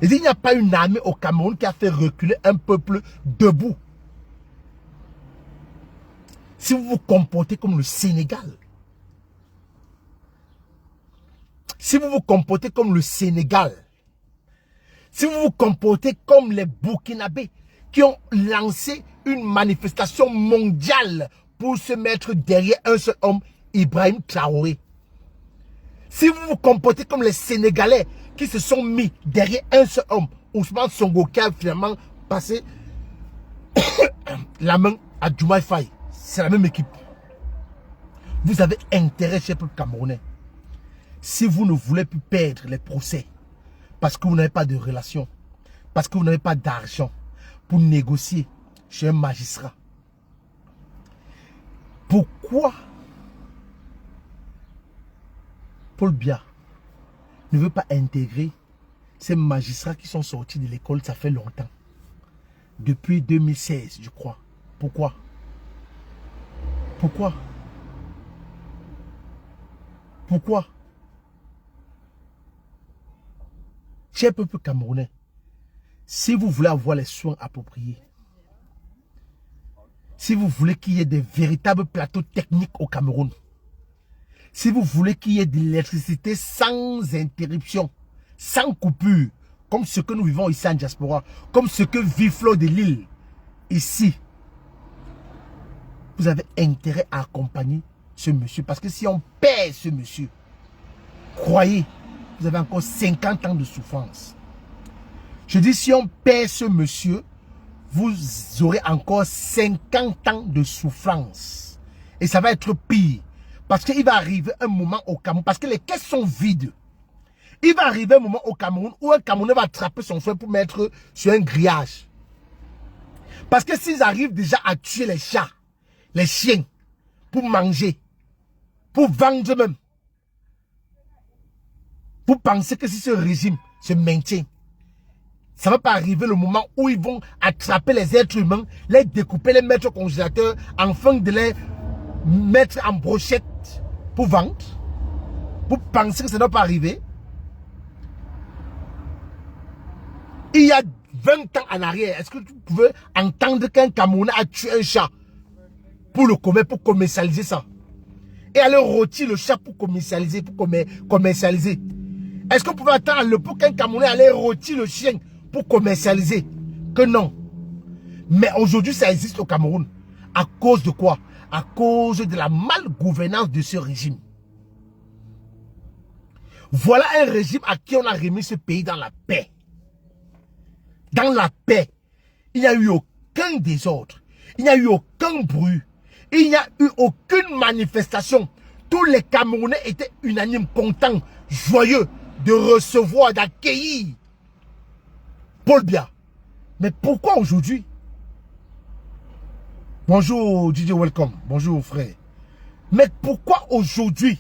Et il n'y a pas une armée au Cameroun qui a fait reculer un peuple debout. Si vous vous comportez comme le Sénégal, si vous vous comportez comme le Sénégal, si vous vous comportez comme les Burkinabés qui ont lancé une manifestation mondiale pour se mettre derrière un seul homme, Ibrahim Traoré. Si vous vous comportez comme les Sénégalais qui se sont mis derrière un seul homme, Ousmane Sonko qui a finalement passé la main à Diomaye Faye, c'est la même équipe. Vous avez intérêt chez le peuple camerounais. Si vous ne voulez plus perdre les procès, parce que vous n'avez pas de relation, parce que vous n'avez pas d'argent pour négocier chez un magistrat, pourquoi Paul Biya ne veut pas intégrer ces magistrats qui sont sortis de l'école, ça fait longtemps. Depuis 2016, je crois. Pourquoi? Pourquoi? Pourquoi? Cher peuple camerounais, si vous voulez avoir les soins appropriés, si vous voulez qu'il y ait des véritables plateaux techniques au Cameroun, si vous voulez qu'il y ait de l'électricité sans interruption, sans coupure, comme ce que nous vivons ici en diaspora, comme ce que vit Flo de Lille, ici, vous avez intérêt à accompagner ce monsieur. Parce que si on perd ce monsieur, croyez, vous avez encore 50 ans de souffrance. Je dis, si on perd ce monsieur, vous aurez encore 50 ans de souffrance. Et ça va être pire. Parce qu'il va arriver un moment au Cameroun, parce que les caisses sont vides. Il va arriver un moment au Cameroun où un Camerounais va attraper son frère pour mettre sur un grillage. Parce que s'ils arrivent déjà à tuer les chats, les chiens, pour manger, pour vendre même, vous pensez que si ce régime se maintient, ça ne va pas arriver le moment où ils vont attraper les êtres humains, les découper, les mettre au congélateur, afin de les mettre en brochette pour vendre? Vous pensez que ça ne doit pas arriver? Il y a 20 ans en arrière, est-ce que vous pouvez entendre qu'un Camerounais a tué un chat pour le commerce, pour commercialiser ça? Et aller rôtir le chat pour commercialiser, Est-ce que vous pouvez attendre à l'époque qu'un Camerounais allait rôtir le chien pour commercialiser? Que non. Mais aujourd'hui, ça existe au Cameroun. À cause de quoi? À cause de la malgouvernance de ce régime. Voilà un régime à qui on a remis ce pays dans la paix. Dans la paix, il n'y a eu aucun désordre. Il n'y a eu aucun bruit. Il n'y a eu aucune manifestation. Tous les Camerounais étaient unanimes, contents, joyeux de recevoir, d'accueillir Paul Biya. Mais pourquoi aujourd'hui? Bonjour DJ, welcome. Bonjour frère. Mais pourquoi aujourd'hui?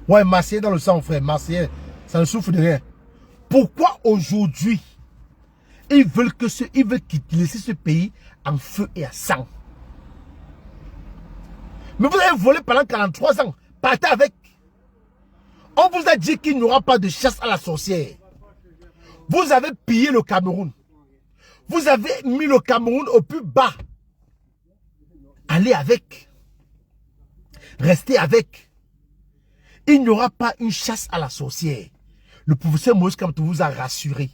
Ouais, Marseillais dans le sang frère. Marseillais, ça ne souffre de rien. Pourquoi aujourd'hui ils veulent laisser ce pays en feu et à sang? Mais vous avez volé pendant 43 ans. Partez avec. On vous a dit qu'il n'y aura pas de chasse à la sorcière. Vous avez pillé le Cameroun. Vous avez mis le Cameroun au plus bas. Allez avec. Restez avec. Il n'y aura pas une chasse à la sorcière. Le professeur Moïse Kamto vous a rassuré.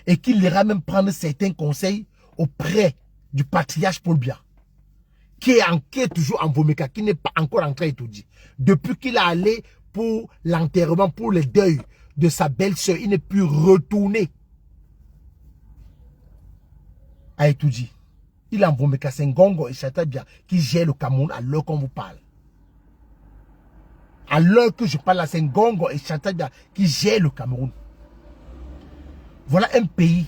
Et qu'il ira même prendre certains conseils auprès du patriarche Paul Biya, qui est toujours en Vomeka, qui n'est pas encore entré à étudier. Depuis qu'il est allé pour l'enterrement, pour le deuil de sa belle-sœur, il n'est plus retourné à étudier. Il est en Vomeka, c'est Ngongo et Chatabia qui gère le Cameroun à l'heure qu'on vous parle. À l'heure que je parle là, c'est Ngongo et Chatabia qui gère le Cameroun. Voilà un pays,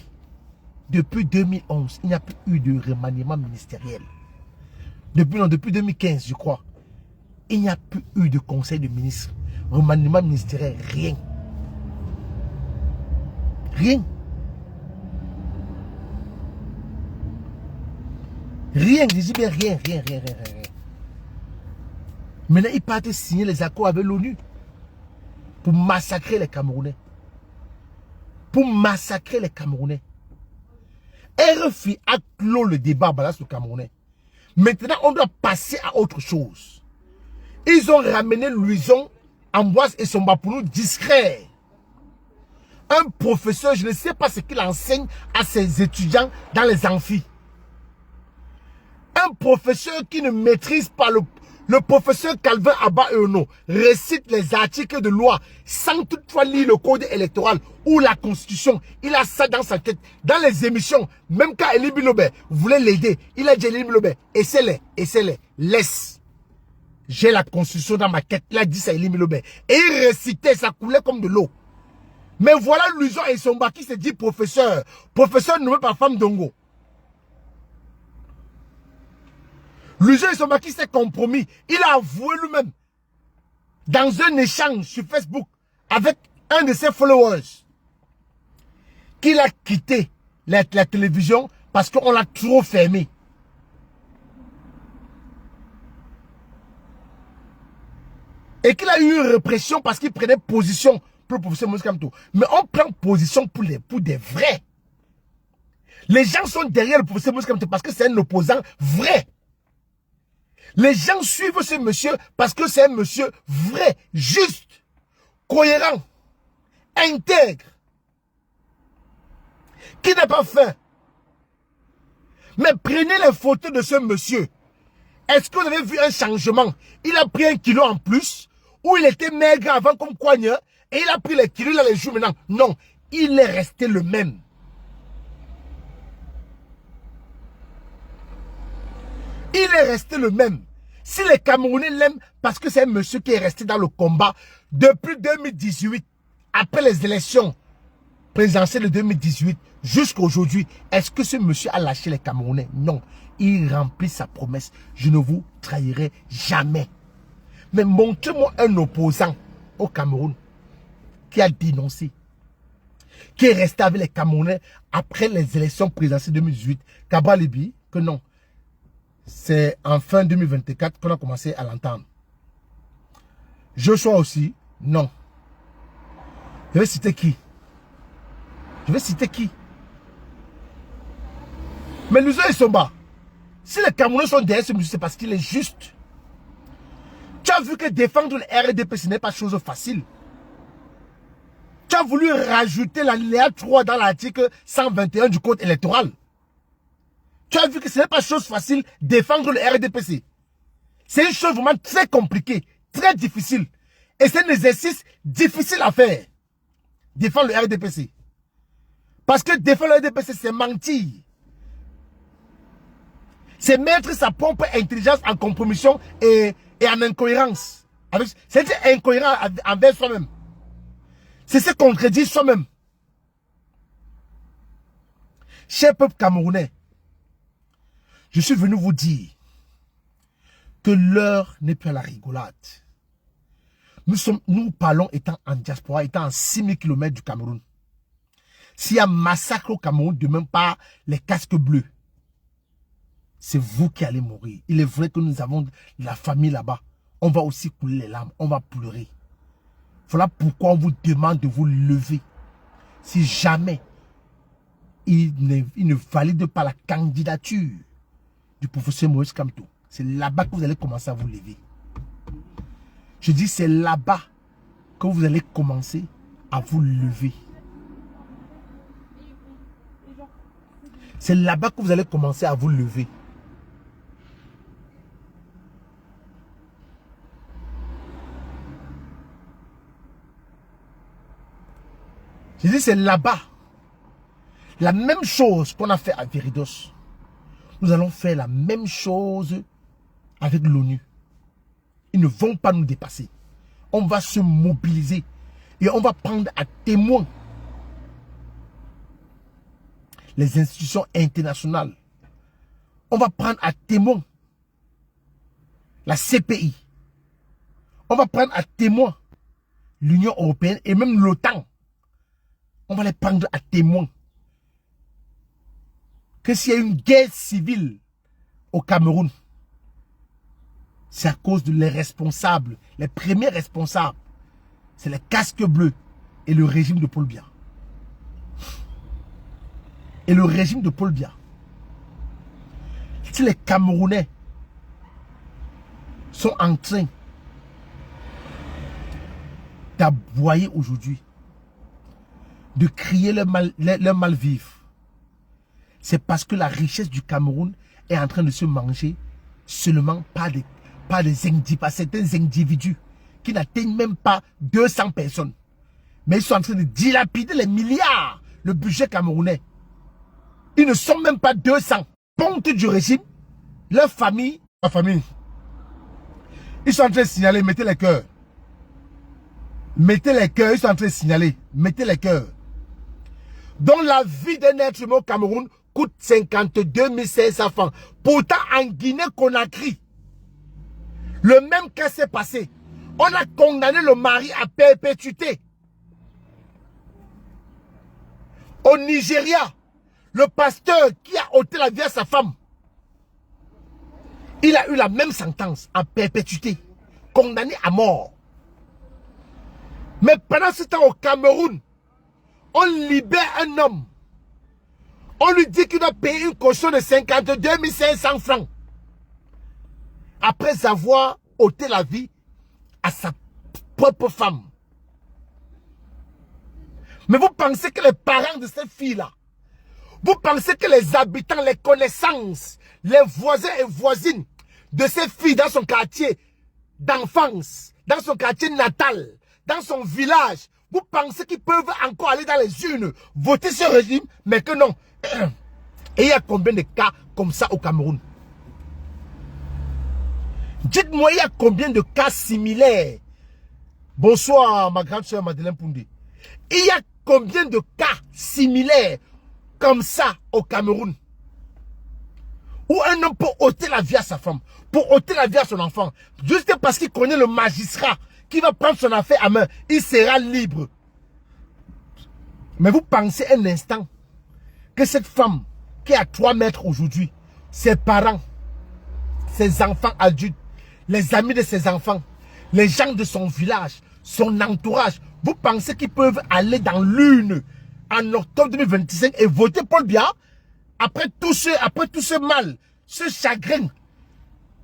depuis 2011, il n'y a plus eu de remaniement ministériel. Depuis 2015, je crois. Il n'y a plus eu de conseil de ministre. Remaniement ministériel, rien. Rien. Rien, je dis bien rien. Maintenant, ils partent signer les accords avec l'ONU pour massacrer les Camerounais. RFI a clos le débat sur le Camerounais. Maintenant, on doit passer à autre chose. Ils ont ramené Louison, Ambroise et Somba pour nous distraire. Un professeur, je ne sais pas ce qu'il enseigne à ses étudiants dans les amphis. Un professeur qui ne maîtrise pas le professeur Calvin Abba Euno récite les articles de loi sans toutefois lire le code électoral ou la constitution. Il a ça dans sa tête. Dans les émissions, même quand Elie Bilobé voulait l'aider, il a dit Elie Bilobé, essaie-les, laisse. J'ai la constitution dans ma tête. Il a dit ça Elie Bilobé. Et il récitait, ça coulait comme de l'eau. Mais voilà Louison et Somba qui se dit professeur. Professeur nommé par Femme Dongo. Louison et Somba qui s'est compromis. Il a avoué lui-même dans un échange sur Facebook avec un de ses followers qu'il a quitté la télévision parce qu'on l'a trop fermé. Et qu'il a eu une répression parce qu'il prenait position pour le professeur Moïse Kamto. Mais on prend position pour des vrais. Les gens sont derrière le professeur Moïse Kamto parce que c'est un opposant vrai. Les gens suivent ce monsieur parce que c'est un monsieur vrai, juste, cohérent, intègre, qui n'a pas faim. Mais prenez les photos de ce monsieur. Est-ce que vous avez vu un changement? Il a pris 1 kilo en plus, ou il était maigre avant comme Kouagne, et il a pris les kilos dans les jours maintenant. Non, il est resté le même. Il est resté le même. Si les Camerounais l'aiment, parce que c'est un monsieur qui est resté dans le combat depuis 2018, après les élections présidentielles de 2018, jusqu'à aujourd'hui, est-ce que ce monsieur a lâché les Camerounais? Non. Il remplit sa promesse. Je ne vous trahirai jamais. Mais montrez-moi un opposant au Cameroun qui a dénoncé, qui est resté avec les Camerounais après les élections présidentielles 2018. Kabra Libi, que non. C'est en fin 2024 qu'on a commencé à l'entendre. Joshua aussi, non. Je vais citer qui? Mais Louison et Somba, si les Camerounais sont derrière ce monsieur, c'est parce qu'il est juste. Tu as vu que défendre le RDP, ce n'est pas chose facile. Tu as voulu rajouter l'alinéa 3 dans l'article 121 du code électoral. Tu as vu que ce n'est pas chose facile défendre le RDPC. C'est une chose vraiment très compliquée, très difficile. Et c'est un exercice difficile à faire. Défendre le RDPC. Parce que défendre le RDPC, c'est mentir. C'est mettre sa propre intelligence en compromission et en incohérence. C'est incohérent envers soi-même. C'est se contredire soi-même. Cher peuple camerounais, je suis venu vous dire que l'heure n'est plus à la rigolade. Nous parlons étant en diaspora, étant à 6000 km du Cameroun. S'il y a massacre au Cameroun, demain par les casques bleus, c'est vous qui allez mourir. Il est vrai que nous avons la famille là-bas. On va aussi couler les larmes, on va pleurer. Voilà pourquoi on vous demande de vous lever. Si jamais il ne valide pas la candidature du professeur Moïse Kamto, c'est là-bas que vous allez commencer à vous lever. Je dis c'est là-bas que vous allez commencer à vous lever. C'est là-bas que vous allez commencer à vous lever. Je dis, c'est là-bas. La même chose qu'on a fait à Viridos. Nous allons faire la même chose avec l'ONU. Ils ne vont pas nous dépasser. On va se mobiliser et on va prendre à témoin les institutions internationales. On va prendre à témoin la CPI. On va prendre à témoin l'Union européenne et même l'OTAN. On va les prendre à témoin que s'il y a une guerre civile au Cameroun, c'est à cause de les responsables, les premiers responsables, c'est les casques bleus et le régime de Paul Biya. Et le régime de Paul Biya. Si les Camerounais sont en train d'aboyer aujourd'hui, de crier leur mal-vivre, c'est parce que la richesse du Cameroun est en train de se manger seulement par certains individus qui n'atteignent même pas 200 personnes. Mais ils sont en train de dilapider les milliards, le budget camerounais. Ils ne sont même pas 200. Ponte du régime, leur famille, la famille, ils sont en train de signaler, mettez les cœurs. Mettez les cœurs, ils sont en train de signaler, mettez les cœurs. Dont la vie d'un être humain au Cameroun coûte 52 500 francs. Pourtant, en Guinée-Conakry, le même cas s'est passé. On a condamné le mari à perpétuité. Au Nigeria, le pasteur qui a ôté la vie à sa femme, il a eu la même sentence en perpétuité, condamné à mort. Mais pendant ce temps au Cameroun, on libère un homme. On lui dit qu'il doit payer une caution de 52 500 francs. Après avoir ôté la vie à sa propre femme. Mais vous pensez que les parents de cette fille-là, vous pensez que les habitants, les connaissances, les voisins et voisines de cette fille dans son quartier d'enfance, dans son quartier natal, dans son village, vous pensez qu'ils peuvent encore aller dans les urnes, voter ce régime, mais que non. Et il y a combien de cas comme ça au Cameroun? Dites-moi, il y a combien de cas similaires? Bonsoir, ma grande soeur Madeleine Poundé. Il y a combien de cas similaires comme ça au Cameroun? Où un homme peut ôter la vie à sa femme, pour ôter la vie à son enfant, juste parce qu'il connaît le magistrat qui va prendre son affaire à main, il sera libre. Mais vous pensez un instant que cette femme qui a 3 mètres aujourd'hui, ses parents, ses enfants adultes, les amis de ses enfants, les gens de son village, son entourage, vous pensez qu'ils peuvent aller dans l'urne en octobre 2025 et voter Paul Biya après tout ce mal, ce chagrin,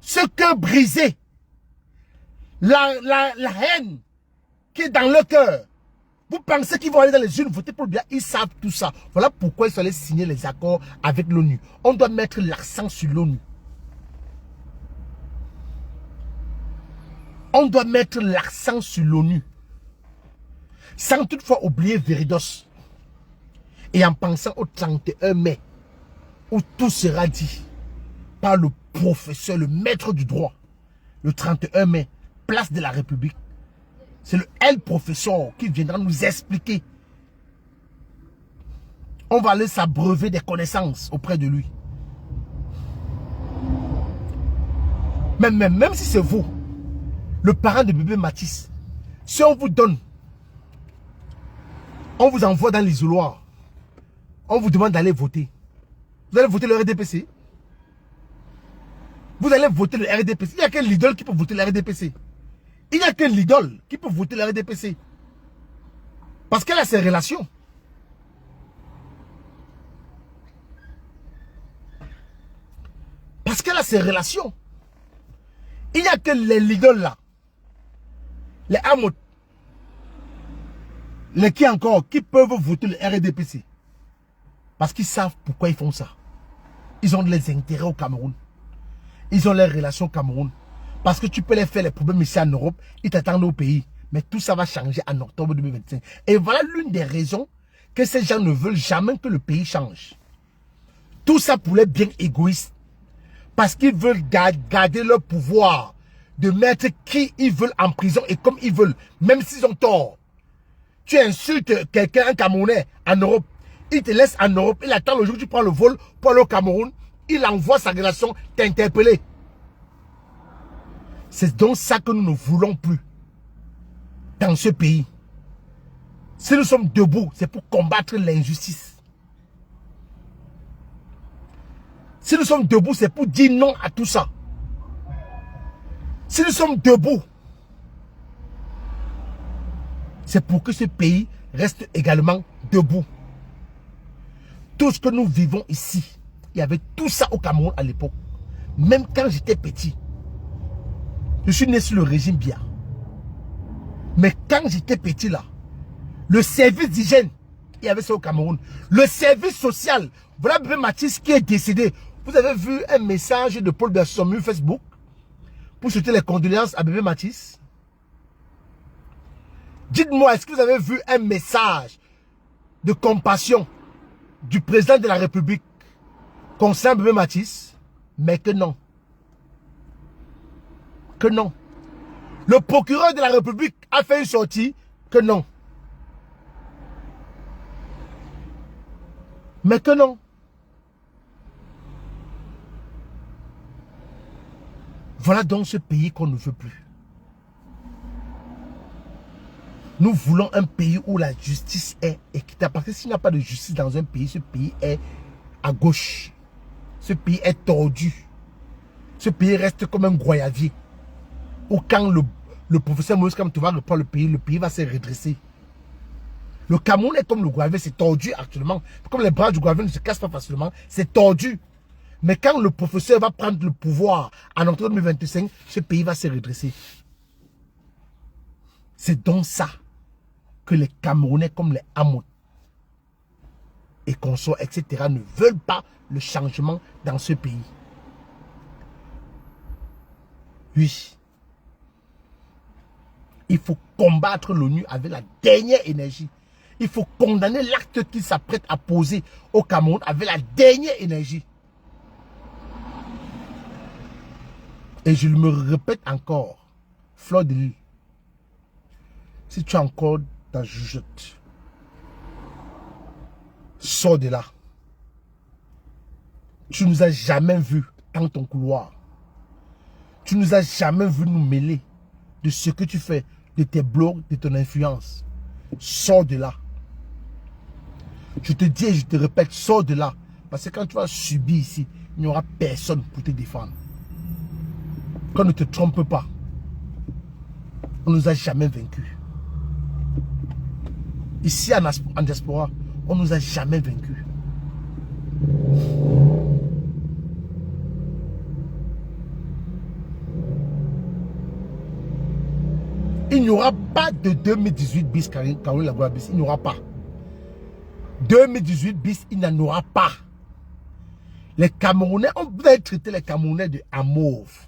ce cœur brisé, la haine qui est dans leur cœur? Vous pensez qu'ils vont aller dans les urnes voter Paul Biya? Ils savent tout ça. Voilà pourquoi ils sont allés signer les accords avec l'ONU. On doit mettre l'accent sur l'ONU. On doit mettre l'accent sur l'ONU. Sans toutefois oublier Viridos. Et en pensant au 31 mai, où tout sera dit par le professeur, le maître du droit. Le 31 mai, place de la République. C'est le L professeur qui viendra nous expliquer. On va aller s'abreuver des connaissances auprès de lui. Même si c'est vous, le parent de bébé Mathis, si on vous donne, on vous envoie dans l'isoloir, on vous demande d'aller voter. Vous allez voter le RDPC? Vous allez voter le RDPC. Il n'y a qu'un leader qui peut voter le RDPC. Il n'y a qu'un leader qui peut voter le RDPC. Parce qu'elle a ses relations. Parce qu'elle a ses relations. Il n'y a que les leaders là. Les Hamout. Les qui encore, qui peuvent voter le RDPC. Parce qu'ils savent pourquoi ils font ça. Ils ont les intérêts au Cameroun. Ils ont les relations au Cameroun. Parce que tu peux les faire les problèmes ici en Europe, ils t'attendent au pays. Mais tout ça va changer en octobre 2025. Et voilà l'une des raisons que ces gens ne veulent jamais que le pays change. Tout ça pour les biens égoïstes. Parce qu'ils veulent garder leur pouvoir. De mettre qui ils veulent en prison et comme ils veulent. Même s'ils ont tort. Tu insultes quelqu'un, un Camerounais, en Europe. Il te laisse en Europe. Il attend le jour où tu prends le vol pour aller au Cameroun. Il envoie sa relation t'interpeller. C'est donc ça que nous ne voulons plus. Dans ce pays. Si nous sommes debout, c'est pour combattre l'injustice. Si nous sommes debout, c'est pour dire non à tout ça. Si nous sommes debout, c'est pour que ce pays reste également debout. Tout ce que nous vivons ici, il y avait tout ça au Cameroun à l'époque. Même quand j'étais petit. Je suis né sous le régime Biya. Mais quand j'étais petit là, le service d'hygiène, il y avait ça au Cameroun. Le service social, voilà Bébé Mathis qui est décédé. Vous avez vu un message de Paul Biya sur mon Facebook pour souhaiter les condoléances à Bébé Mathis? Dites-moi, est-ce que vous avez vu un message de compassion du président de la République concernant Bébé Mathis? Mais que non. Que non. Le procureur de la République a fait une sortie que non. Mais que non. Voilà donc ce pays qu'on ne veut plus. Nous voulons un pays où la justice est équitable. Parce que s'il n'y a pas de justice dans un pays, ce pays est à gauche. Ce pays est tordu. Ce pays reste comme un goyavier. Ou quand le professeur Moïse Kamto va reprendre le pays va se redresser. Le Cameroun est comme le goyavier, c'est tordu actuellement. Comme les bras du goyavier ne se cassent pas facilement, c'est tordu. Mais quand le professeur va prendre le pouvoir en octobre 2025, ce pays va se redresser. C'est donc ça que les Camerounais comme les Hamout et consorts, etc. ne veulent pas le changement dans ce pays. Oui. Il faut combattre l'ONU avec la dernière énergie. Il faut condamner l'acte qui s'apprête à poser au Cameroun avec la dernière énergie. Et je me répète encore, Fleur de Lys, si tu as encore ta jugeote, sors de là. Tu nous as jamais vus dans ton couloir. Tu nous as jamais vu nous mêler de ce que tu fais, de tes blogs, de ton influence. Sors de là. Je te dis et je te répète, sors de là. Parce que quand tu vas subir ici, il n'y aura personne pour te défendre. Qu'on ne te trompe pas. On ne nous a jamais vaincus. Ici en diaspora, on ne nous a jamais vaincus. Il n'y aura pas de 2018 bis Caroline Lagoa bis. Il n'y aura pas. 2018 bis, il n'en aura pas. Les Camerounais, on peut traiter les Camerounais de amauve,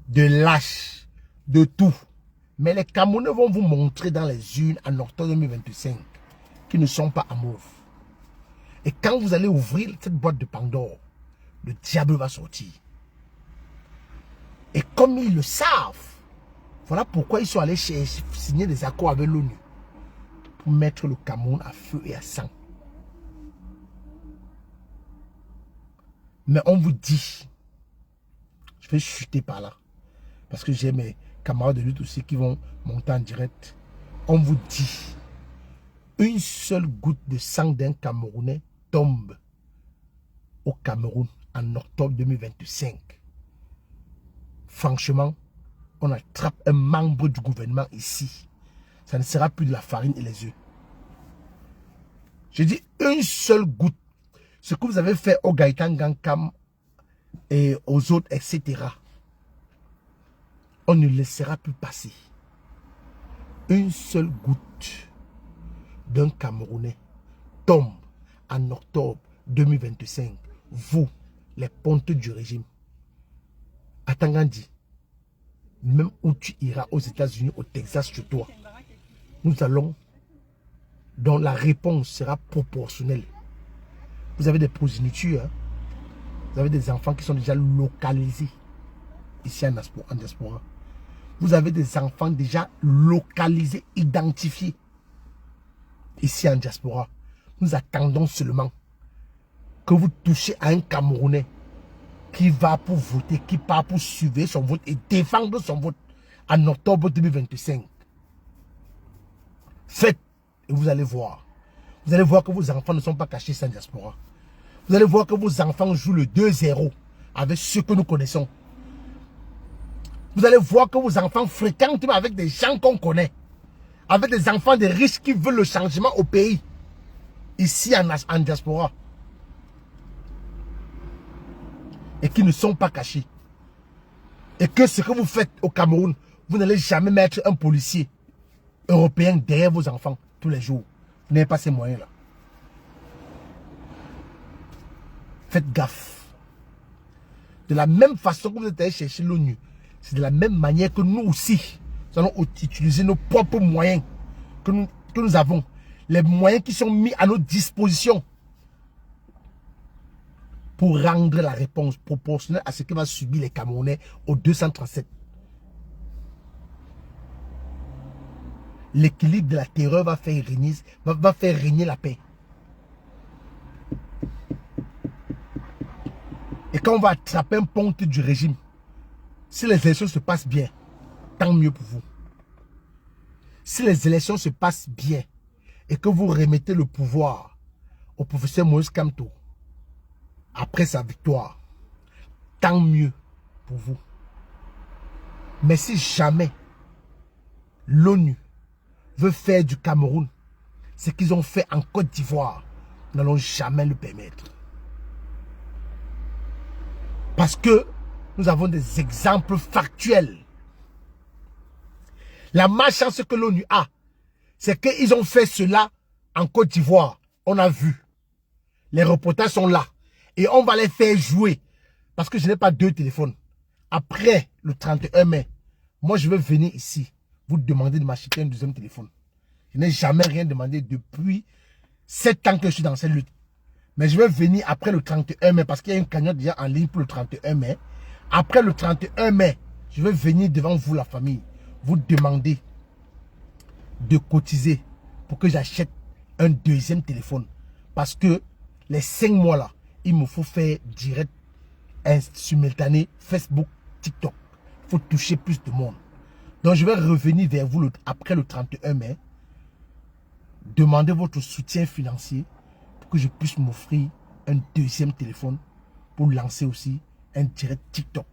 de lâche, de tout. Mais les Camerounais vont vous montrer dans les urnes en octobre 2025 qu'ils ne sont pas amauves. Et quand vous allez ouvrir cette boîte de Pandore, le diable va sortir. Et comme ils le savent, voilà pourquoi ils sont allés signer des accords avec l'ONU. Pour mettre le Cameroun à feu et à sang. Mais on vous dit, je vais chuter par là. Parce que j'ai mes camarades de lutte aussi qui vont monter en direct. On vous dit, une seule goutte de sang d'un Camerounais tombe au Cameroun en octobre 2025. Franchement, on attrape un membre du gouvernement ici. Ça ne sera plus de la farine et les œufs. Je dis une seule goutte. Ce que vous avez fait au Gaëtan Gankam et aux autres, etc. On ne laissera plus passer. Une seule goutte. d'un Camerounais tombe en octobre 2025, vous, les pontes du régime, à Tangandi, même où tu iras aux États-Unis, au Texas, chez toi, nous allons, dont la réponse sera proportionnelle. Vous avez des prosélytures, hein? Vous avez des enfants qui sont déjà localisés ici en diaspora. Vous avez des enfants déjà localisés, identifiés ici en diaspora. Nous attendons seulement que vous touchiez à un Camerounais qui va pour voter, qui part pour suivre son vote et défendre son vote en octobre 2025. Faites et vous allez voir. Vous allez voir que vos enfants ne sont pas cachés sans diaspora. Vous allez voir que vos enfants jouent le 2-0 avec ceux que nous connaissons. Vous allez voir que vos enfants fréquentent avec des gens qu'on connaît. Avec des enfants des riches qui veulent le changement au pays. Ici en diaspora. Et qui ne sont pas cachés. Et que ce que vous faites au Cameroun, vous n'allez jamais mettre un policier européen derrière vos enfants tous les jours. Vous n'avez pas ces moyens-là. Faites gaffe. De la même façon que vous êtes allé chercher l'ONU, c'est de la même manière que nous aussi, nous allons utiliser nos propres moyens que nous avons. Les moyens qui sont mis à notre disposition pour rendre la réponse proportionnelle à ce que va subir les Camerounais au 237. L'équilibre de la terreur va faire régner la paix. Et quand on va attraper un ponte du régime, si les élections se passent bien, tant mieux pour vous. Si les élections se passent bien et que vous remettez le pouvoir au professeur Moïse Kamto après sa victoire, tant mieux pour vous. Mais si jamais l'ONU veut faire du Cameroun ce qu'ils ont fait en Côte d'Ivoire, nous n'allons jamais le permettre. Parce que nous avons des exemples factuels. La malchance que l'ONU a, c'est qu'ils ont fait cela en Côte d'Ivoire. On a vu. Les reportages sont là. Et on va les faire jouer. Parce que je n'ai pas 2 téléphones. Après le 31 mai, moi je vais venir ici vous demander de m'acheter un 2e téléphone. Je n'ai jamais rien demandé depuis 7 ans que je suis dans cette lutte. Mais je vais venir après le 31 mai parce qu'il y a une cagnotte déjà en ligne pour le 31 mai. Après le 31 mai, je vais venir devant vous, la famille, vous demander de cotiser pour que j'achète un 2e téléphone. Parce que les 5 mois là, il me faut faire direct, simultané, Facebook, TikTok. Il faut toucher plus de monde. Donc je vais revenir vers vous après le 31 mai. Demander votre soutien financier pour que je puisse m'offrir un 2e téléphone pour lancer aussi un direct TikTok.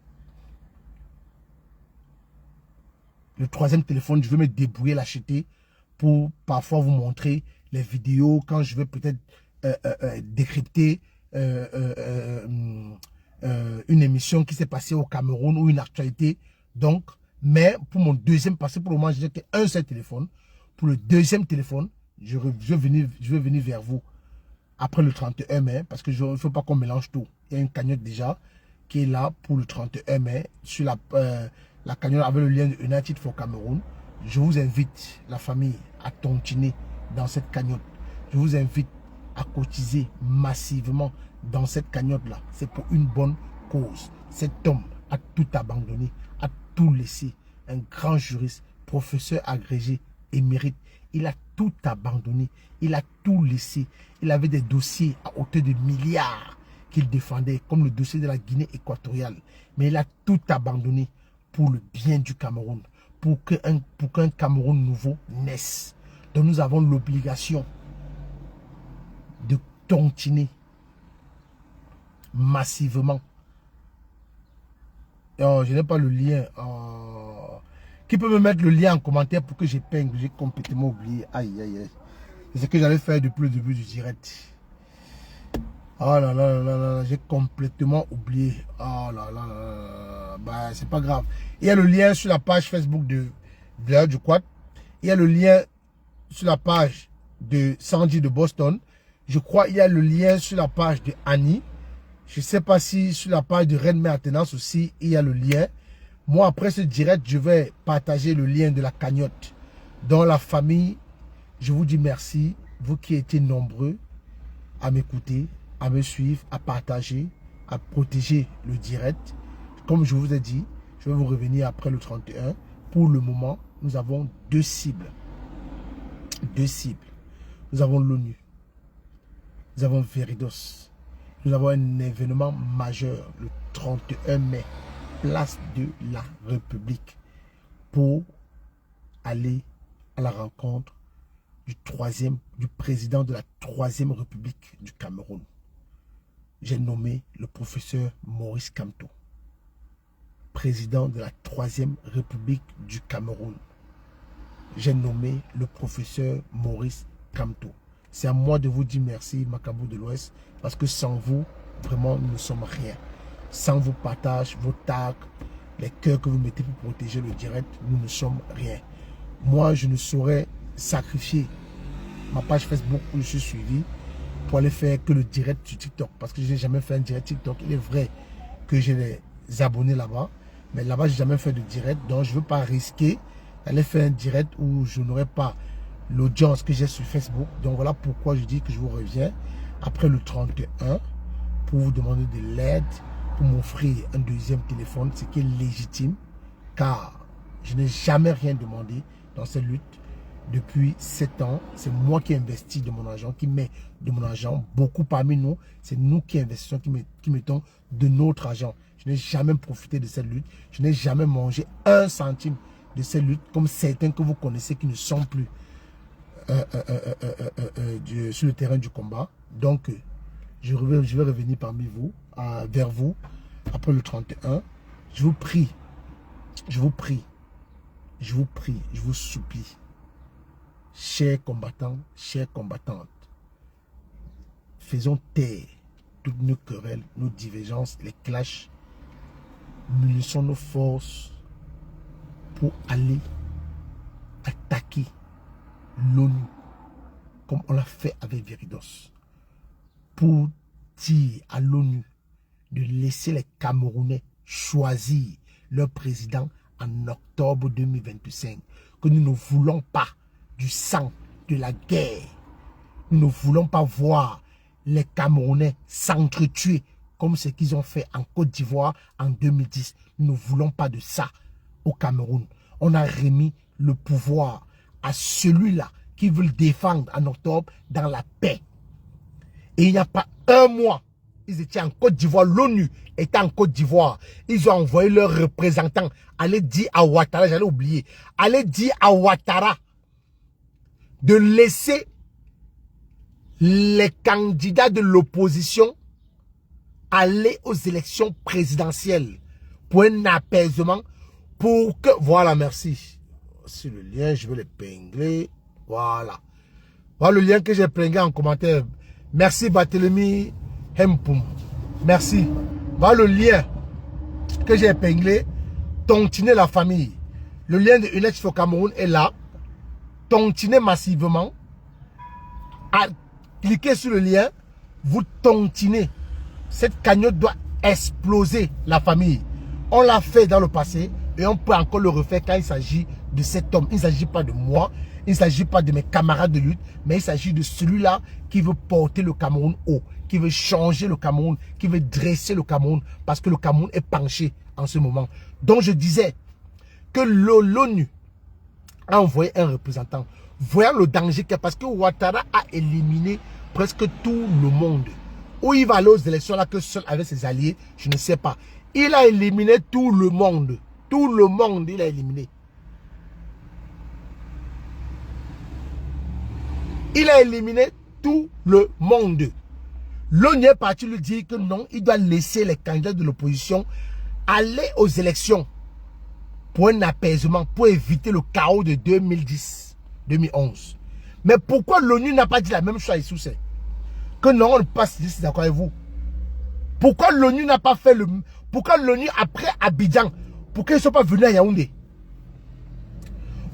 Le 3e téléphone, je vais me débrouiller à l'acheter pour parfois vous montrer les vidéos quand je vais peut-être décrypter une émission qui s'est passée au Cameroun ou une actualité. Donc, mais pour mon 2e, parce que pour le moment, j'ai qu'un seul téléphone. Pour le 2e téléphone, je vais venir vers vous après le 31 mai parce que il ne faut pas qu'on mélange tout. Il y a une cagnotte déjà qui est là pour le 31 mai sur la cagnotte avec le lien de United for Cameroun. Je vous invite, la famille, à tontiner dans cette cagnotte. Je vous invite à cotiser massivement dans cette cagnotte-là. C'est pour une bonne cause. Cet homme a tout abandonné, a tout laissé. Un grand juriste, professeur agrégé, émérite. Il a tout abandonné. Il a tout laissé. Il avait des dossiers à hauteur de milliards qu'il défendait, comme le dossier de la Guinée équatoriale. Mais il a tout abandonné pour le bien du Cameroun, pour qu'un Cameroun nouveau naisse. Donc nous avons l'obligation de tontiner massivement. Oh, je n'ai pas le lien. Oh. Qui peut me mettre le lien en commentaire pour que j'épingle? J'ai complètement oublié. Aïe, aïe, aïe. C'est ce que j'allais faire depuis le début du direct. Oh là là là là, j'ai complètement oublié. Oh là là là. Bah, c'est pas grave. Il y a le lien sur la page Facebook de Blair du Quad. Il y a le lien sur la page de Sandy de Boston. Je crois qu'il y a le lien sur la page de Annie. Je ne sais pas si sur la page de Reine Maintenance aussi, il y a le lien. Moi, après ce direct, je vais partager le lien de la cagnotte. Dans la famille, je vous dis merci. Vous qui étiez nombreux à m'écouter, à me suivre, à partager, à protéger le direct. Comme je vous ai dit, je vais vous revenir après le 31. Pour le moment, nous avons deux cibles. Deux cibles. Nous avons l'ONU. Nous avons Veridos. Nous avons un événement majeur le 31 mai. Place de la République. Pour aller à la rencontre du président de la 3e République du Cameroun. J'ai nommé le professeur Maurice Kamto, président de la 3e République du Cameroun. J'ai nommé le professeur Maurice Kamto. C'est à moi de vous dire merci, Makabout de l'Ouest, parce que sans vous, vraiment, nous ne sommes rien. Sans vos partages, vos tags, les cœurs que vous mettez pour protéger le direct, nous ne sommes rien. Moi, je ne saurais sacrifier ma page Facebook où je suis suivi pour aller faire que le direct sur TikTok. Parce que je n'ai jamais fait un direct TikTok. Il est vrai que j'ai des abonnés là-bas. Mais là-bas, je n'ai jamais fait de direct. Donc, je ne veux pas risquer d'aller faire un direct où je n'aurai pas l'audience que j'ai sur Facebook. Donc, voilà pourquoi je dis que je vous reviens après le 31 pour vous demander de l'aide, pour m'offrir un deuxième téléphone, ce qui est légitime. Car je n'ai jamais rien demandé dans cette lutte. Depuis 7 ans, c'est moi qui investis de mon argent, qui met de mon argent. Beaucoup parmi nous, c'est nous qui investissons, qui mettons de notre argent. Je n'ai jamais profité de cette lutte. Je n'ai jamais mangé un centime de cette lutte, comme certains que vous connaissez qui ne sont plus sur le terrain du combat. Donc, je vais revenir parmi vous, vers vous, après le 31. Je vous prie, je vous prie, je vous prie, je vous supplie. Chers combattants, chères combattantes, faisons taire toutes nos querelles, nos divergences, les clashs. Munissons nos forces pour aller attaquer l'ONU, comme on l'a fait avec Veridos, pour dire à l'ONU de laisser les Camerounais choisir leur président en octobre 2025, que nous ne voulons pas du sang, de la guerre. Nous ne voulons pas voir les Camerounais s'entretuer comme ce qu'ils ont fait en Côte d'Ivoire en 2010. Nous ne voulons pas de ça au Cameroun. On a remis le pouvoir à celui-là qui veut le défendre en octobre dans la paix. Et il n'y a pas un mois, ils étaient en Côte d'Ivoire, l'ONU était en Côte d'Ivoire. Ils ont envoyé leurs représentants aller dire à Ouattara, j'allais oublier, aller dire à Ouattara de laisser les candidats de l'opposition aller aux élections présidentielles pour un apaisement, pour que... Voilà, merci. Sur le lien, je vais l'épingler. Voilà. Voilà le lien que j'ai épinglé en commentaire. Merci Barthélemy Hempoum. Merci. Voilà le lien que j'ai épinglé. Tontiner la famille. Le lien de Unite for Cameroun est là. Tontiner massivement. Cliquez sur le lien. Vous tontinez. Cette cagnotte doit exploser la famille. On l'a fait dans le passé et on peut encore le refaire quand il s'agit de cet homme. Il ne s'agit pas de moi, il ne s'agit pas de mes camarades de lutte, mais il s'agit de celui-là qui veut porter le Cameroun haut, qui veut changer le Cameroun, qui veut dresser le Cameroun, parce que le Cameroun est penché en ce moment. Donc je disais que l'ONU a envoyé un représentant, voyant le danger qu'il y a, parce que Ouattara a éliminé presque tout le monde. Où il va aller aux élections là que seul avec ses alliés, je ne sais pas. Il a éliminé tout le monde. Tout le monde, il a éliminé. Il a éliminé tout le monde. L'ONU est parti lui dire que non, il doit laisser les candidats de l'opposition aller aux élections pour un apaisement, pour éviter le chaos de 2010-2011. Mais pourquoi l'ONU n'a pas dit la même chose à Issoussé? Que non, on ne passe ici, d'accord avec vous. Pourquoi l'ONU n'a pas fait le... Pourquoi l'ONU, après Abidjan, pourquoi ils ne sont pas venus à Yaoundé?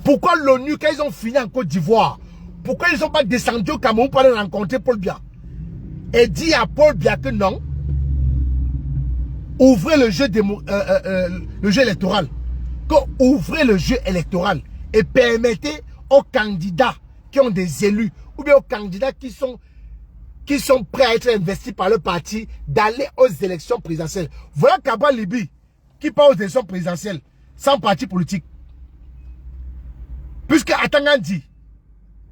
Pourquoi l'ONU, quand ils ont fini en Côte d'Ivoire, Pourquoi ils ne sont pas descendus au Cameroun pour aller rencontrer Paul Biya? Et dit à Paul Biya que non, ouvrez le jeu, le jeu électoral. Ouvrez le jeu électoral et permettez aux candidats qui ont des élus ou bien aux candidats qui sont prêts à être investis par le parti d'aller aux élections présidentielles. Voilà Cabral Libye qui part aux élections présidentielles sans parti politique. Puisque Atangandi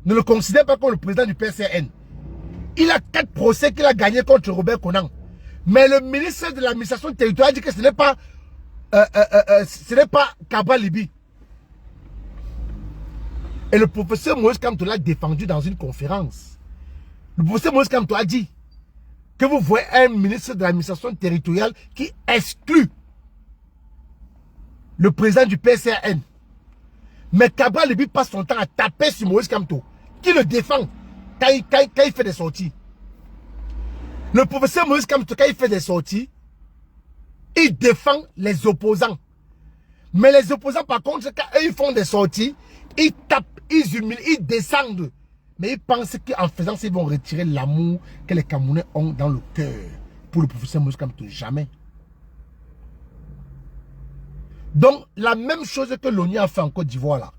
ne le considère pas comme le président du PCN. Il a 4 procès qu'il a gagnés contre Robert Konan. Mais le ministre de l'administration territoriale dit que ce n'est pas Cabral Libye. Et le professeur Moïse Kamto l'a défendu dans une conférence. Le professeur Moïse Kamto a dit que vous voyez un ministre de l'administration territoriale qui exclut le président du PCN. Mais Cabral Libye passe son temps à taper sur Moïse Kamto, qui le défend quand il fait des sorties. Le professeur Moïse Kamto, quand il fait des sorties, il défend les opposants. Mais les opposants, par contre, quand ils font des sorties, ils tapent, ils humilient, ils descendent. Mais ils pensent qu'en faisant ça, ils vont retirer l'amour que les Camerounais ont dans le cœur. Pour le professeur Moïse Kamto, jamais. Donc, la même chose que l'ONU a fait en Côte d'Ivoire, là.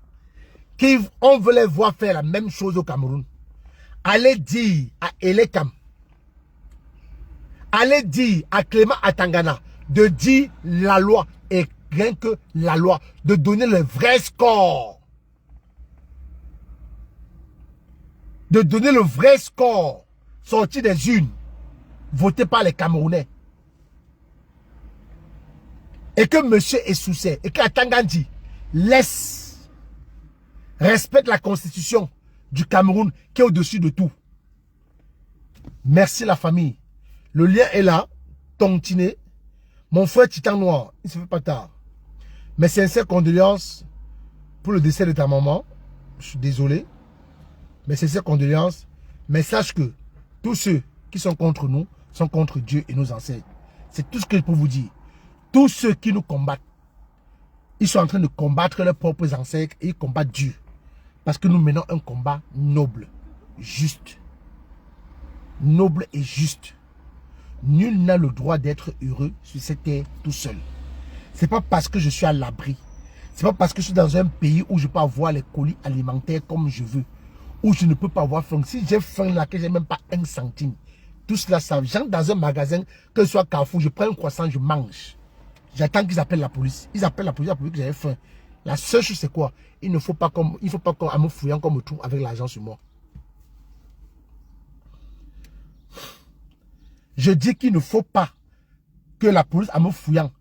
On veut les voir faire la même chose au Cameroun. Allez dire à Elekam, allez dire à Clément Atangana de dire la loi et rien que la loi, de donner le vrai score. De donner le vrai score sorti des urnes, voté par les Camerounais. Et que monsieur est soucié, et qu'Atangandi respecte la constitution du Cameroun qui est au-dessus de tout. Merci la famille. Le lien est là. Tontiné. Mon frère Titan Noir, il ne se fait pas tard. Mes sincères condoléances pour le décès de ta maman. Je suis désolé. Mes sincères condoléances. Mais sache que tous ceux qui sont contre nous sont contre Dieu et nos ancêtres. C'est tout ce que je peux vous dire. Tous ceux qui nous combattent, ils sont en train de combattre leurs propres ancêtres et ils combattent Dieu. Parce que nous menons un combat noble, juste. Noble et juste. Nul n'a le droit d'être heureux sur cette terre tout seul. Ce n'est pas parce que je suis à l'abri. Ce n'est pas parce que je suis dans un pays où je peux avoir les colis alimentaires comme je veux. Où je ne peux pas avoir faim. Si j'ai faim là, que je n'ai même pas 1 centime. Tout cela, ça. J'entre dans un magasin, que ce soit Carrefour, je prends un croissant, je mange. J'attends qu'ils appellent la police. Ils appellent la police que j'avais faim. La seule chose, c'est quoi? Il ne faut pas qu'on me fouillant qu'on me trouve avec l'argent sur moi. Je dis qu'il ne faut pas que la police, en me fouillant,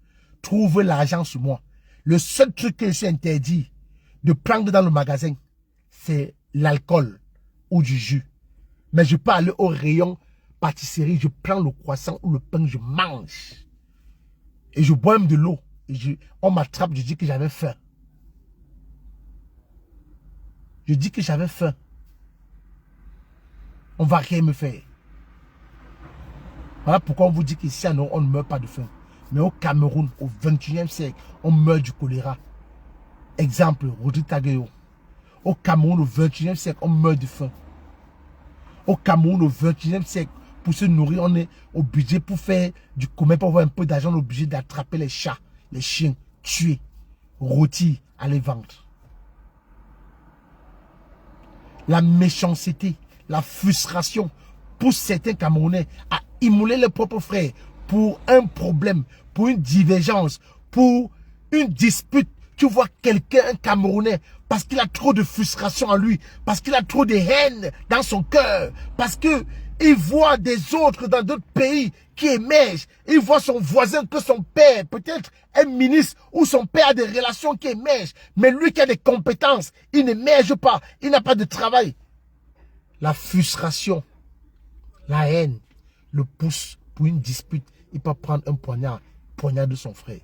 trouve l'argent sur moi. Le seul truc que je suis interdit de prendre dans le magasin, c'est l'alcool ou du jus. Mais je peux aller au rayon pâtisserie, je prends le croissant ou le pain, je mange. Et je bois même de l'eau. On m'attrape, je dis que j'avais faim. Je dis que j'avais faim. On ne va rien me faire. Voilà pourquoi on vous dit qu'ici, on ne meurt pas de faim. Mais au Cameroun, au 21e siècle, on meurt du choléra. Exemple, Rodrigue Tagueyo. Au Cameroun, au 21e siècle, on meurt de faim. Au Cameroun, au 21e siècle, pour se nourrir, on est obligé, pour faire du commerce, pour avoir un peu d'argent, on est obligé d'attraper les chats, les chiens, tuer, rôtir, aller vendre. La méchanceté, la frustration pousse certains Camerounais à immoler leurs propres frères pour un problème, pour une divergence, pour une dispute. Tu vois quelqu'un, un Camerounais, parce qu'il a trop de frustration en lui, parce qu'il a trop de haine dans son cœur, parce qu'il voit des autres dans d'autres pays qui émergent. Il voit son voisin, que son père, peut-être un ministre, ou son père a des relations qui émergent. Mais lui qui a des compétences, il n'émerge pas, il n'a pas de travail. La frustration, la haine, le pousse pour une dispute. Il peut prendre un poignard de son frère.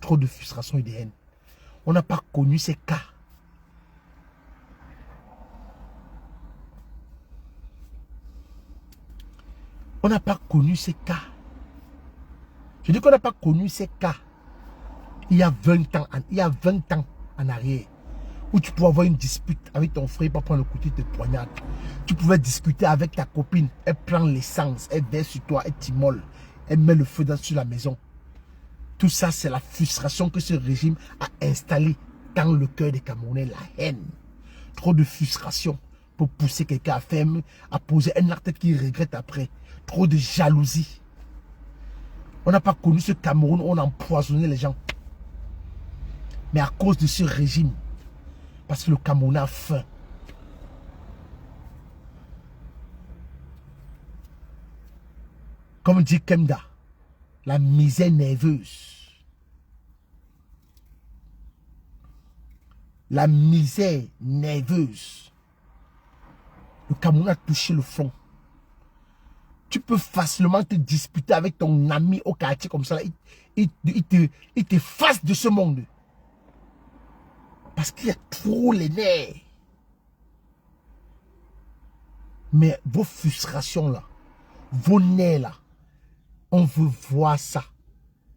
Trop de frustration et de haine. On n'a pas connu ces cas. On n'a pas connu ces cas. Je dis qu'on n'a pas connu ces cas. Il y a 20 ans en arrière. Où tu pouvais avoir une dispute avec ton frère, pas prendre le couteau et te poignarde. Tu pouvais discuter avec ta copine, elle prend l'essence, elle verse sur toi, elle t'immole, elle met le feu sur la maison. Tout ça, c'est la frustration que ce régime a installée dans le cœur des Camerounais, la haine. Trop de frustration pour pousser quelqu'un à faire, à poser un acte qu'il regrette après. Trop de jalousie. On n'a pas connu ce Cameroun où on a empoisonné les gens. Mais à cause de ce régime, parce que le Cameroun a faim. Comme dit Kemda, la misère nerveuse. La misère nerveuse. Le Cameroun a touché le fond. Tu peux facilement te disputer avec ton ami au quartier comme ça. Il te fasse de ce monde. Parce qu'il y a trop les nerfs. Mais vos frustrations là, vos nerfs là, on veut voir ça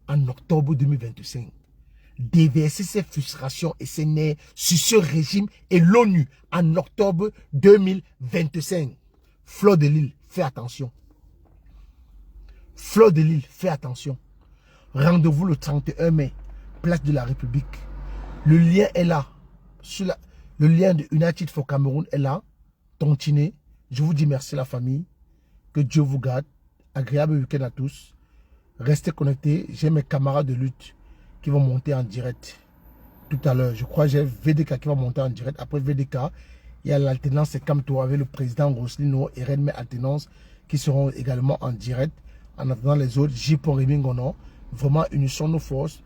en octobre 2025. Déverser ces frustrations et ces nerfs sur ce régime et l'ONU en octobre 2025. Fleur de Lille, fais attention. Fleur de Lille, fais attention. Rendez-vous le 31 mai, place de la République. Le lien est là. Le lien de United for Cameroun est là. Tontiné. Je vous dis merci la famille. Que Dieu vous garde. Agréable week-end à tous. Restez connectés. J'ai mes camarades de lutte qui vont monter en direct tout à l'heure. Je crois que j'ai VDK qui va monter en direct. Après VDK, il y a l'alternance, c'est comme toi avec le président Roslino et Redme Alternance qui seront également en direct. En attendant les autres, J.P. Rimingono, vraiment unissons nos forces.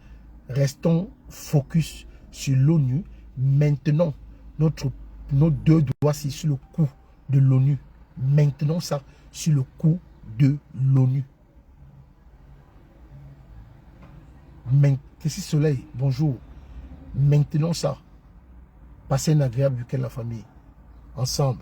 Restons focus sur l'ONU. Maintenant, nos deux doigts sur le coup de l'ONU. Maintenons ça sur le coup de l'ONU. Tessie Soleil, bonjour. Maintenons ça. Passez un agréable week-end la famille. Ensemble.